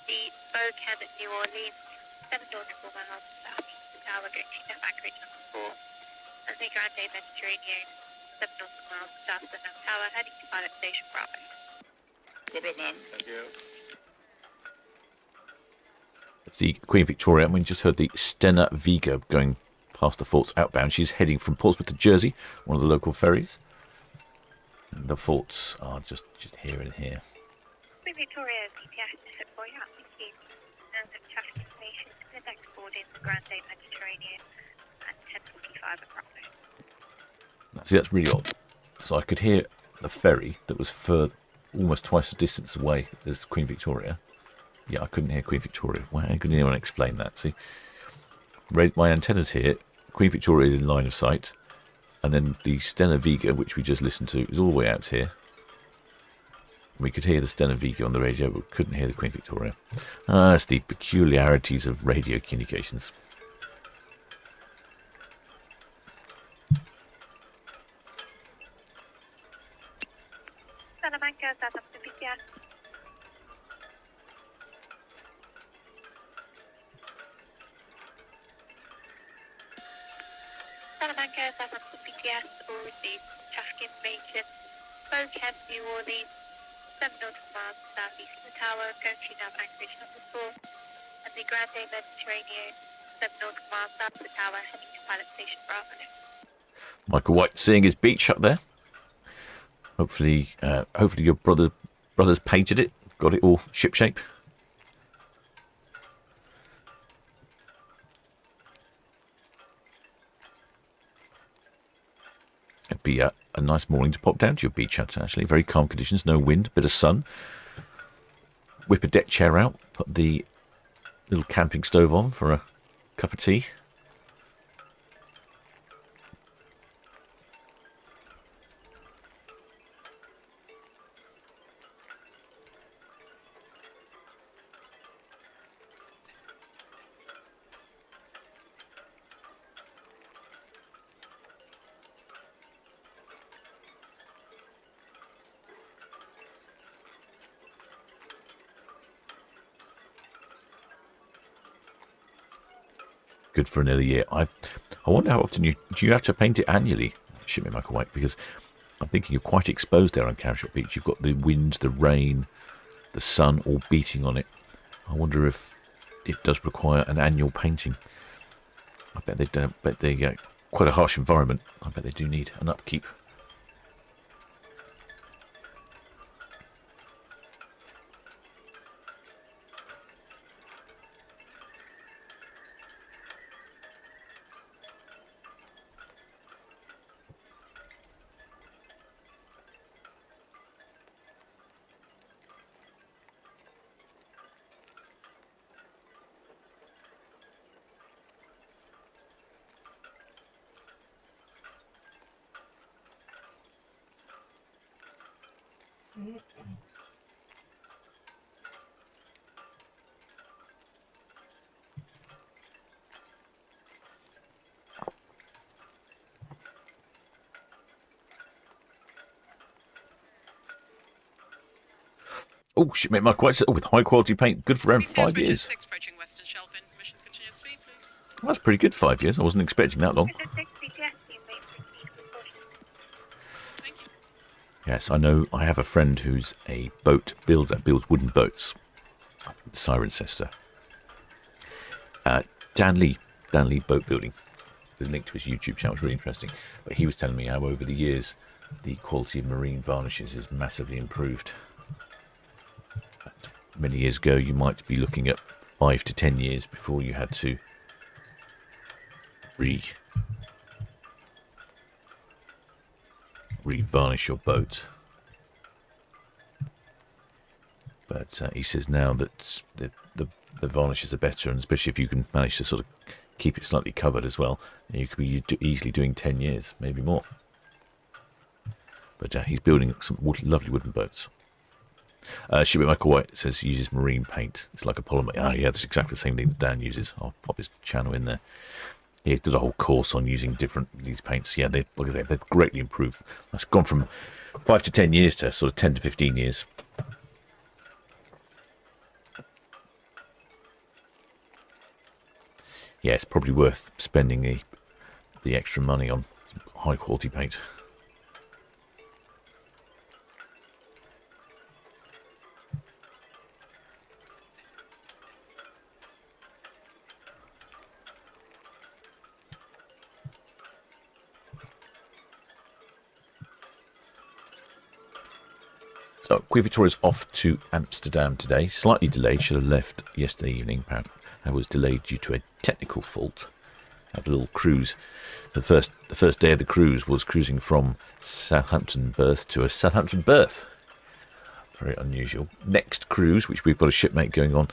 The Bocan at New Orleans, 7 nautical miles south east of Tower, going to anchorage number 4. And the Grande Mediterranean, 7 nautical miles south of North Tower, heading to Pilot Station Bravo. Good, ma'am. Thank you. It's the Queen Victoria, and we just heard the Stena Vigo going past the forts outbound. She's heading from Portsmouth to Jersey, one of the local ferries. And the forts are just here and here. Queen Victoria VPS to Boy Out with you. And the traffic information to the next board in the Grande Mediterranean at 10:45 at Bravo. See, that's really odd. So I could hear the ferry that was almost twice the distance away as Queen Victoria. Yeah, I couldn't hear Queen Victoria. Why couldn't anyone explain that? See, my antennas here, Queen Victoria is in line of sight, and then the Stena Vigo, which we just listened to, is all the way out here. We could hear the Stena Vigo on the radio, but we couldn't hear the Queen Victoria. That's the peculiarities of radio communications. Salamanca, Southampton, busiest. Salamanca, Southampton, busiest. All received traffic information. Bow Kent, New Orleans, 7 nautical miles southeast of the tower, going to nav anchorage number 4, and the Grande Mediterranean, 7 nautical miles south of the tower, heading to pilot station Bravo. Michael White seeing his beach up there. Hopefully your brothers painted it, got it all shipshape. It'd be a nice morning to pop down to your beach hut, actually. Very calm conditions, no wind, bit of sun. Whip a deck chair out, put the little camping stove on for a cup of tea. Good for another year. I wonder how often do you have to paint it annually, Shipmate Michael White? Because I'm thinking you're quite exposed there on Carrowshot Beach. You've got the wind, the rain, the sun all beating on it. I wonder if it does require an annual painting. I bet they don't. Bet they quite a harsh environment. I bet they do need an upkeep. Oh, Shipmate Michael White said, with high quality paint, good for around 5 years. Well, that's pretty good, 5 years. I wasn't expecting that long. Yes, I know. I have a friend who's a boat builder, builds wooden boats up in Cirencester. Dan Lee Boat Building. The link to his YouTube channel is really interesting. But he was telling me how over the years the quality of marine varnishes has massively improved. Many years ago, you might be looking at 5 to 10 years before you had to re-varnish your boat. But he says now that the varnishes are better, and especially if you can manage to sort of keep it slightly covered as well, you could be easily doing 10 years, maybe more. But he's building some lovely wooden boats. Shipmate Michael White says he uses marine paint. It's like a polymer. Yeah, that's exactly the same thing that Dan uses. I'll pop his channel in there. He did a whole course on using these paints. Yeah, like I say, they've greatly improved. That's gone from 5 to 10 years to sort of 10 to 15 years. Yeah, it's probably worth spending the extra money on some high quality paint. So, Queen Victoria's off to Amsterdam today. Slightly delayed. Should have left yesterday evening. I was delayed due to a technical fault. Had a little cruise. The first day of the cruise was cruising from Southampton berth to a Southampton berth. Very unusual. Next cruise, which we've got a shipmate going on,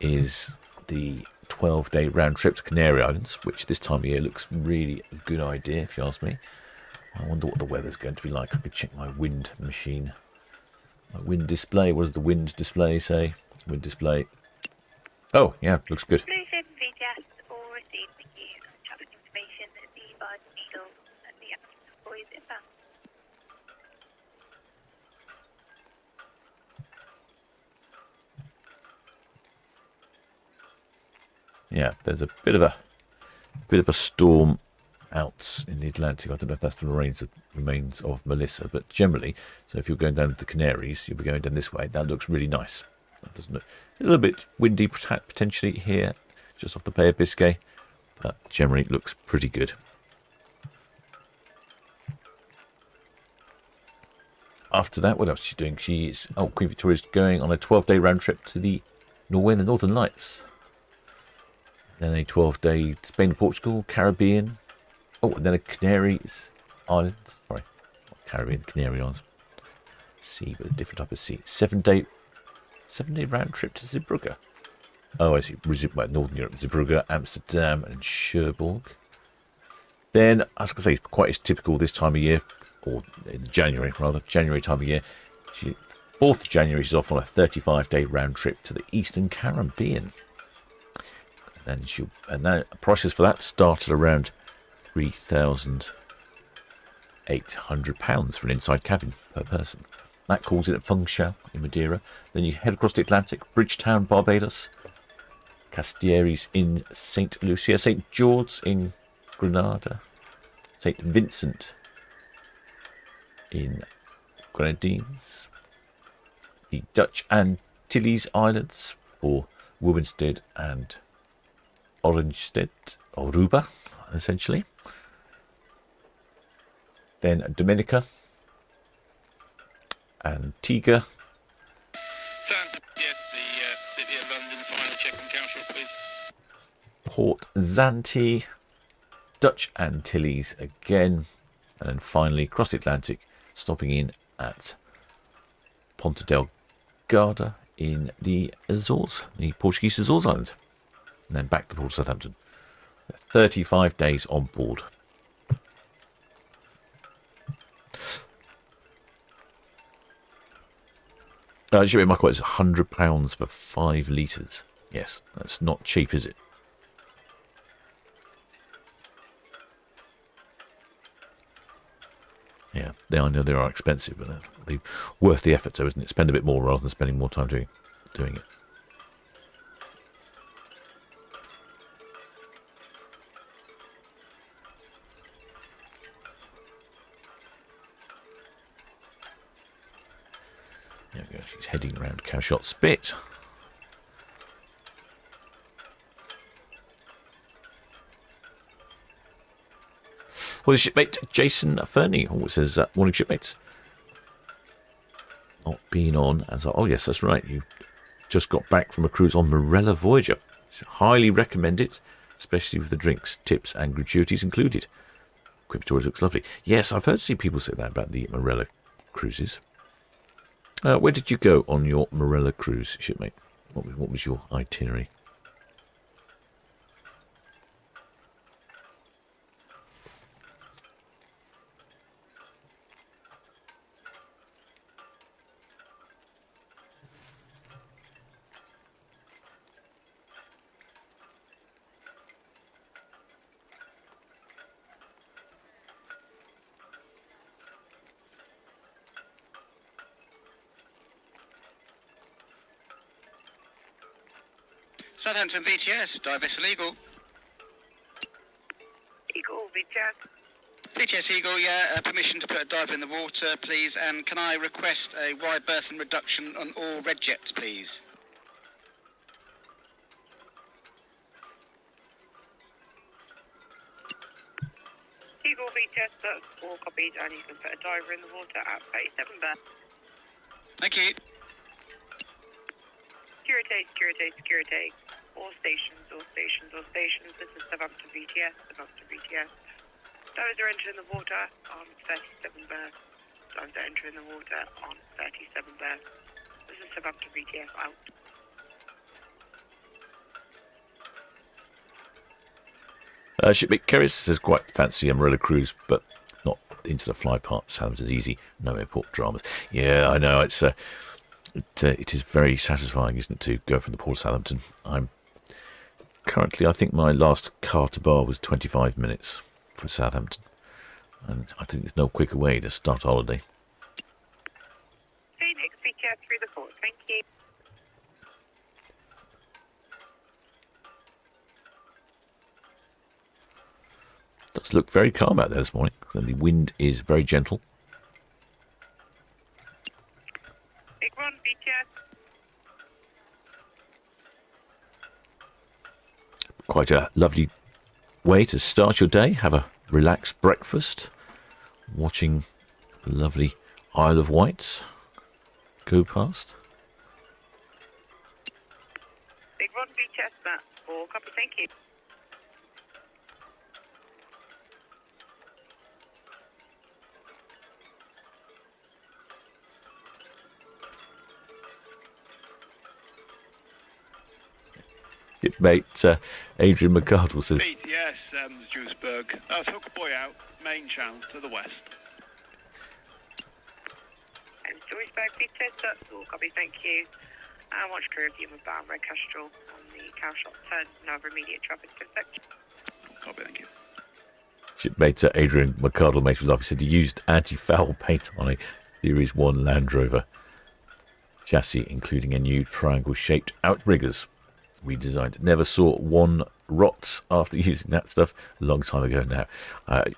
is the 12-day round trip to Canary Islands, which this time of year looks really a good idea, if you ask me. I wonder what the weather's going to be like. I could check my wind machine. My wind display. What does the wind display say? Wind display. Oh, yeah, looks good. Exclusive VGS or receive the key traffic information at the Barge Needle and the Boys inbound. Yeah, there's a bit of a storm out in the Atlantic. I don't know if that's the remains of Melissa, but generally, so if you're going down to the Canaries, you'll be going down this way. That looks really nice. That doesn't look a little bit windy potentially here, just off the Bay of Biscay, but generally it looks pretty good. After that, what else is she doing? Queen Victoria's going on a 12-day round trip to Norway and the Northern Lights. Then a 12-day Spain and Portugal, Caribbean. Oh, and then a Canaries Islands. Sorry, not Caribbean, Canary Islands. Sea, but a different type of sea. 7-day round trip to Zeebrugge. Oh, I see. Northern Europe, Zeebrugge, Amsterdam, and Cherbourg. Then, as I say, quite as typical this time of year, or in January time of year. 4th of January, she's off on a 35-day round trip to the Eastern Caribbean. And then prices for that start at around £3,800 for an inside cabin per person. That calls it at Funchal in Madeira. Then you head across the Atlantic, Bridgetown, Barbados, Castieres in St. Lucia, St. George in Grenada, St. Vincent in Grenadines, the Dutch Antilles Islands for Womenstead and Orangestead, or Aruba, essentially. Then Dominica, Antigua. Yes, the City of London final check on council, please. Port Zante, Dutch Antilles again, and then finally across the Atlantic, stopping in at Ponta Delgada in the Azores, the Portuguese Azores Island, and then back to Port Southampton. 35 days on board. Actually, my quote is £100 for 5 litres. Yes, that's not cheap, is it? Yeah, I know they are expensive, but they're worth the effort, so isn't it? Spend a bit more rather than spending more time doing it. There we go, she's heading around Cowshot Spit. Well, shipmate Jason Fernie says, morning shipmates. Not being on as oh yes, that's right. You just got back from a cruise on Marella Voyager. It's highly recommend it, especially with the drinks, tips, and gratuities included. Queen Victoria looks lovely. Yes, I've heard people say that about the Marella cruises. Where did you go on your Marella cruise, shipmate? What was your itinerary? Southampton VTS, dive vessel Eagle. Eagle, VTS. VTS Eagle, yeah, permission to put a diver in the water, please. And can I request a wide berth and reduction on all red jets, please? Eagle, VTS, that's all copied, and you can put a diver in the water at 37 berth. Thank you. Security. All stations. This is Southampton VTS. Divers are entering the water on 37 berth. Divers are entering the water on 37 berth. This is Southampton VTS out. Shipmate Kerris says quite fancy umbrella cruise, but not into the fly part. Southampton's easy, no airport dramas. Yeah, I know, it's it is very satisfying, isn't it, to go from the Port of Southampton. I'm currently, I think my last car to bar was 25 minutes for Southampton, and I think there's no quicker way to start a holiday. Phoenix, VTS through the port. Thank you. does look very calm out there this morning. And the wind is very gentle. Big Ron, BTS. Quite a lovely way to start your day. Have a relaxed breakfast, watching the lovely Isle of Wight go past. Big Ron, BTS, Matt. All copy, thank you. Mate, Adrian McCardle says, Pete, yes, Duisburg. That's Hooker Boy out, main channel to the west. And Duisburg, BTS, that's all copy, thank you. I watched crew review with bound Red Castrol on the Cowshot turn, now over immediate traffic inspection. Copy, thank you. shipmate Adrian McCardle makes me laugh. He said he used anti-foul paint on a Series 1 Land Rover chassis, including a new triangle-shaped outriggers we designed. Never saw one rot after using that stuff a long time ago now.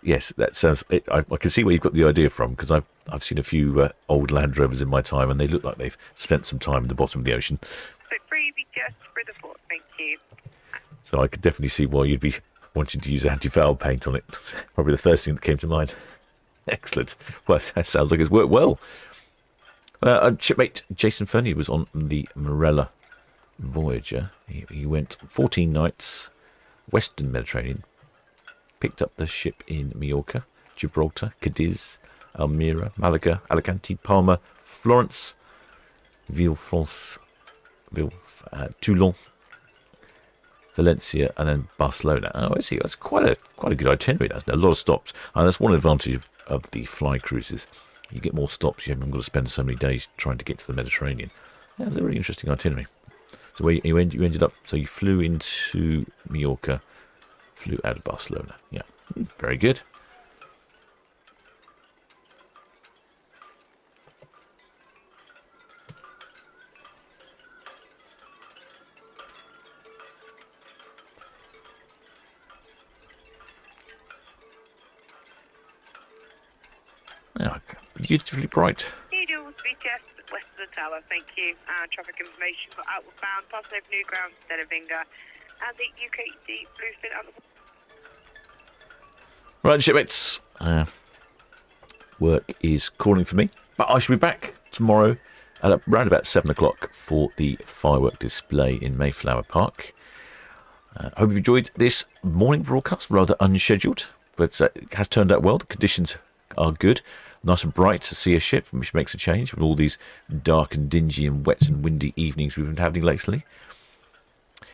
Yes, that sounds... I can see where you've got the idea from, because I've seen a few old Land Rovers in my time, and they look like they've spent some time in the bottom of the ocean. So free just for the fort, thank you. So I could definitely see why you'd be wanting to use anti-foul paint on it. That's probably the first thing that came to mind. Excellent. Well, that sounds like it's worked well. Shipmate Jason Fernie was on the Morella Voyager. He went 14 nights, Western Mediterranean, picked up the ship in Majorca, Gibraltar, Cadiz, Almeria, Malaga, Alicante, Palma, Florence, Toulon, Valencia, and then Barcelona. Oh, I see. That's quite a good itinerary. That's a lot of stops, and that's one advantage of the fly cruises. You get more stops. You haven't got to spend so many days trying to get to the Mediterranean. Yeah, it's a really interesting itinerary. So where you ended up, so you flew into Majorca, flew out of Barcelona. Yeah, very good. Oh, beautifully bright. Needles, VTS, west of the tower, thank you. Traffic information for outward bound, passing over new ground, Stellavinga, and the UKD Bluefin out the... Right, shipmates. Work is calling for me, but I shall be back tomorrow at around about 7 o'clock for the firework display in Mayflower Park. I hope you've enjoyed this morning broadcast, rather unscheduled, but it has turned out well. The conditions are good. Nice and bright to see a ship, which makes a change with all these dark and dingy and wet and windy evenings we've been having lately.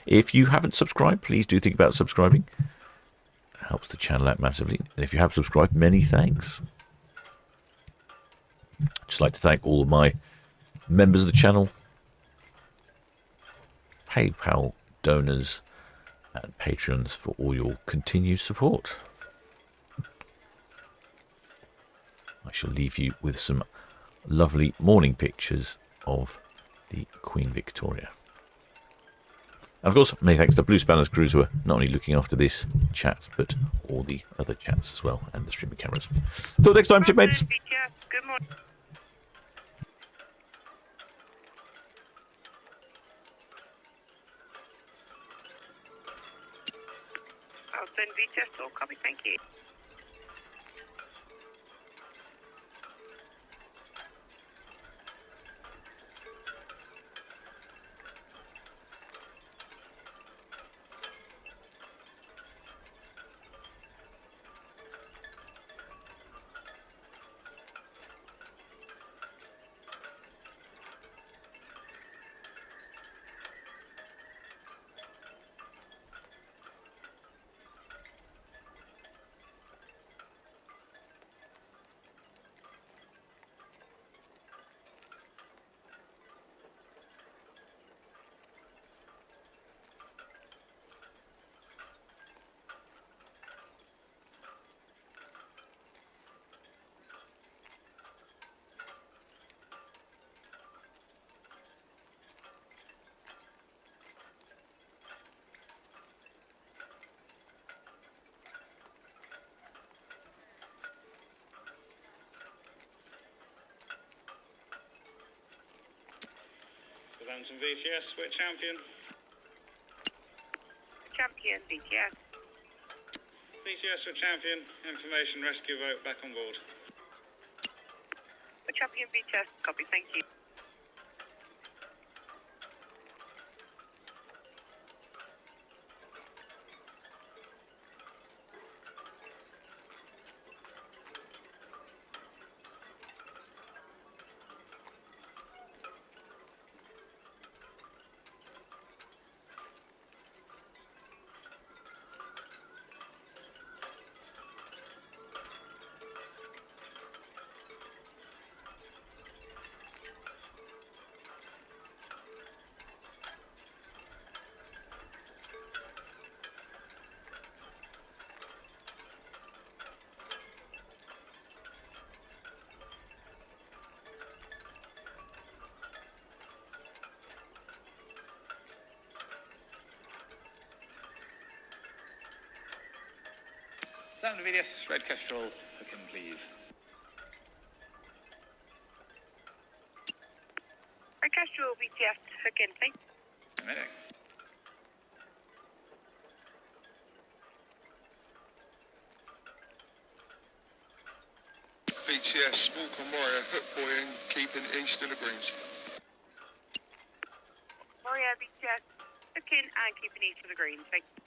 If you haven't subscribed, please do think about subscribing. It helps the channel out massively. And if you have subscribed, many thanks. I'd just like to thank all of my members of the channel, PayPal donors and patrons for all your continued support. I shall leave you with some lovely morning pictures of the Queen Victoria. And of course, many thanks to Blue Spanners crews who are not only looking after this chat, but all the other chats as well, and the streaming cameras. Till next time, shipmates. Good morning. I'll send VTS all copy, thank you. Southampton VTS, we're champion. Champion BTS. VTS, we're champion. Information rescue boat back on board. For Champion BTS, copy, thank you. Sound VTS, Red Kestrel, hook in please. Orchestral BTS, hook in, please. Medic. BTS, Walker Moria, hook buoying, keeping east of the greens. Moria BTS, hook in and keeping east of the green, thank you.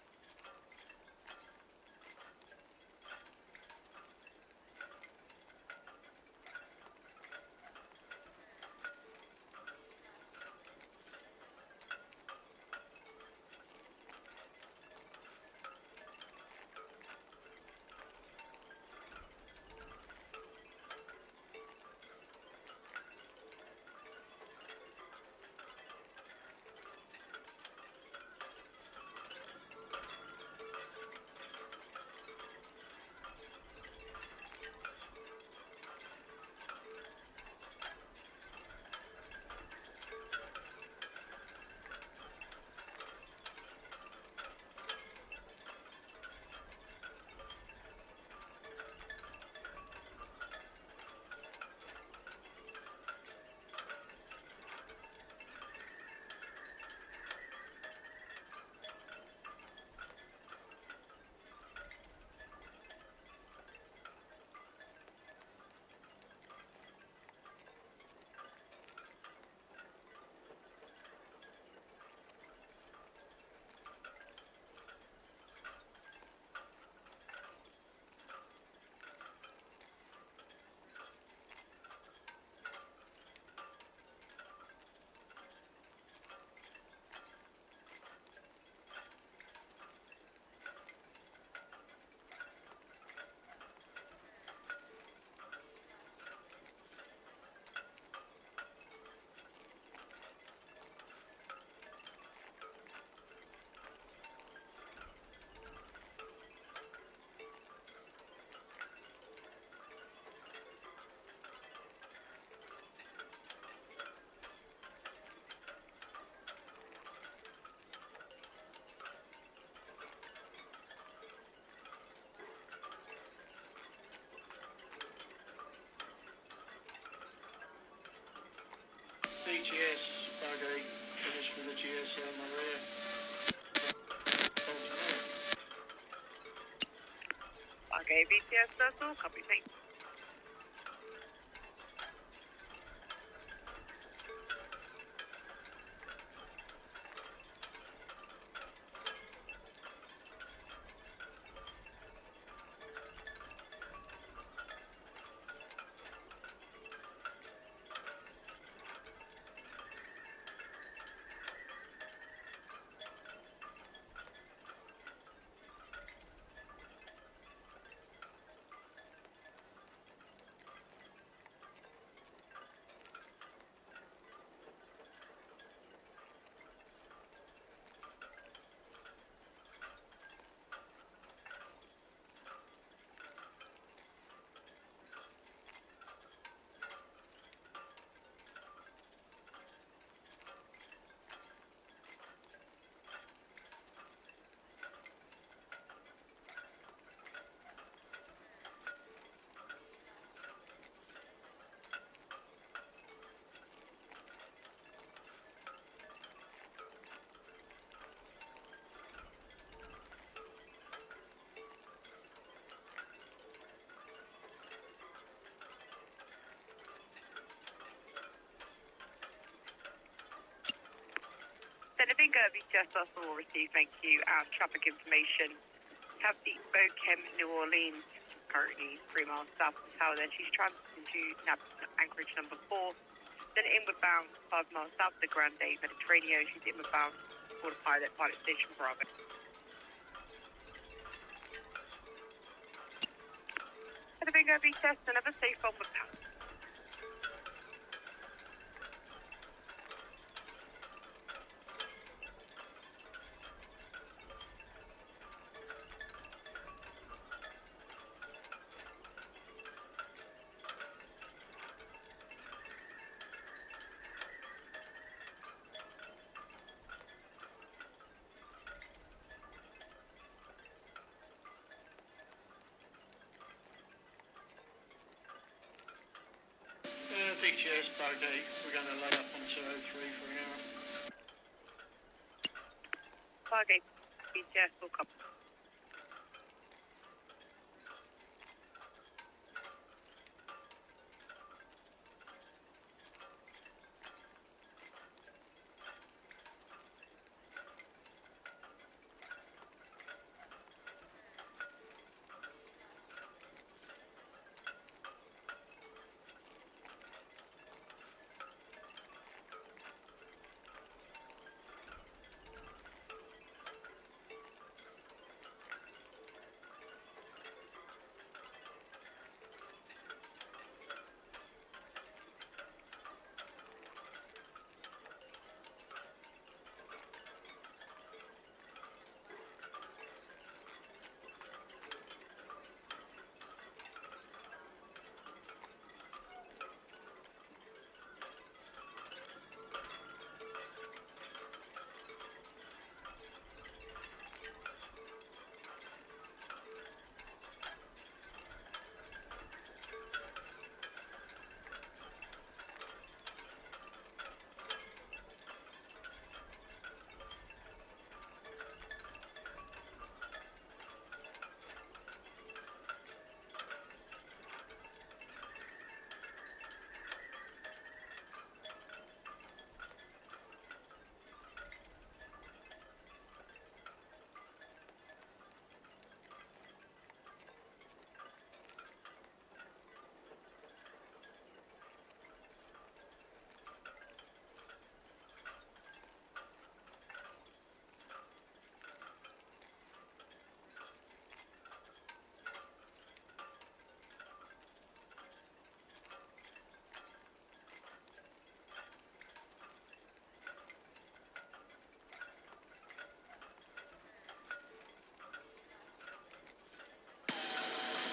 VTS, Bargate, finish with the GSL Maria. Okay, BTS, that's all, copy, thank you. Bingo, BTS bus will receive, thank you, and traffic information. Have the Bokem, New Orleans, currently 3 miles south of the tower. Then she's transiting to anchorage number 4. Then inward bound 5 miles south of the Grande Mediterranean. She's inward bound for the pilot station Bravo. For the Bingo, BTS, another safe onward path. DTS Bogey, we're going to load up on 203 for an hour. Target, BTS will come.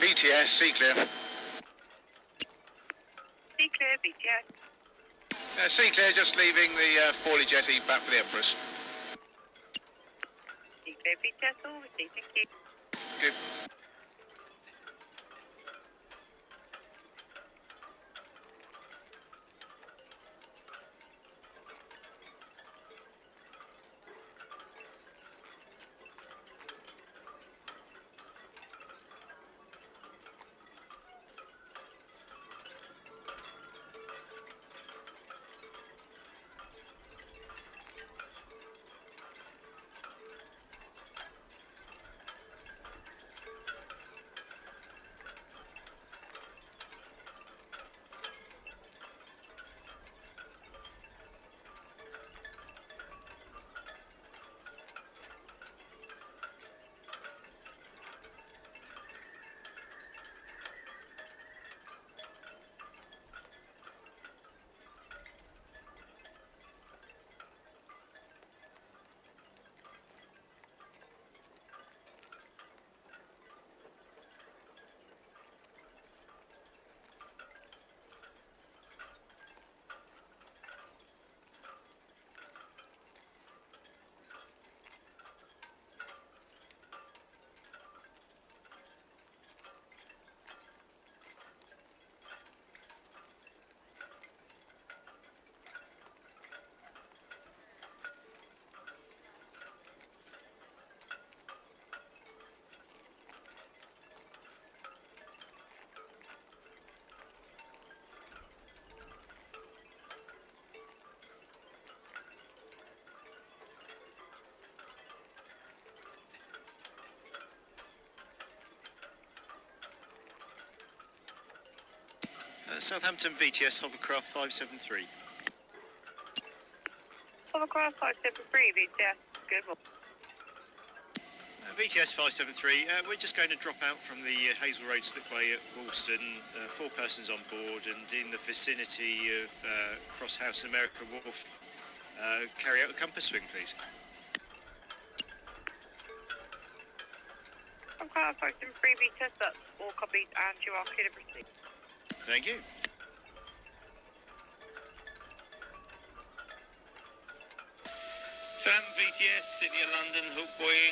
BTS, sea clear. Sea clear, BTS. Sea clear, just leaving the Forley jetty back for the Empress. Sea clear, BTS, all received, thank you. Good. Southampton VTS hovercraft 573. Hovercraft 573, VTS. Good one. VTS 573, we're just going to drop out from the Hazel Road slipway at Woolston, 4 persons on board, and in the vicinity of Cross House and America Wharf, carry out a compass swing, please. Hovercraft 573, VTS, that's all copies, and you are clear to proceed. Thank you. Sam VTS, City of London, hook buoying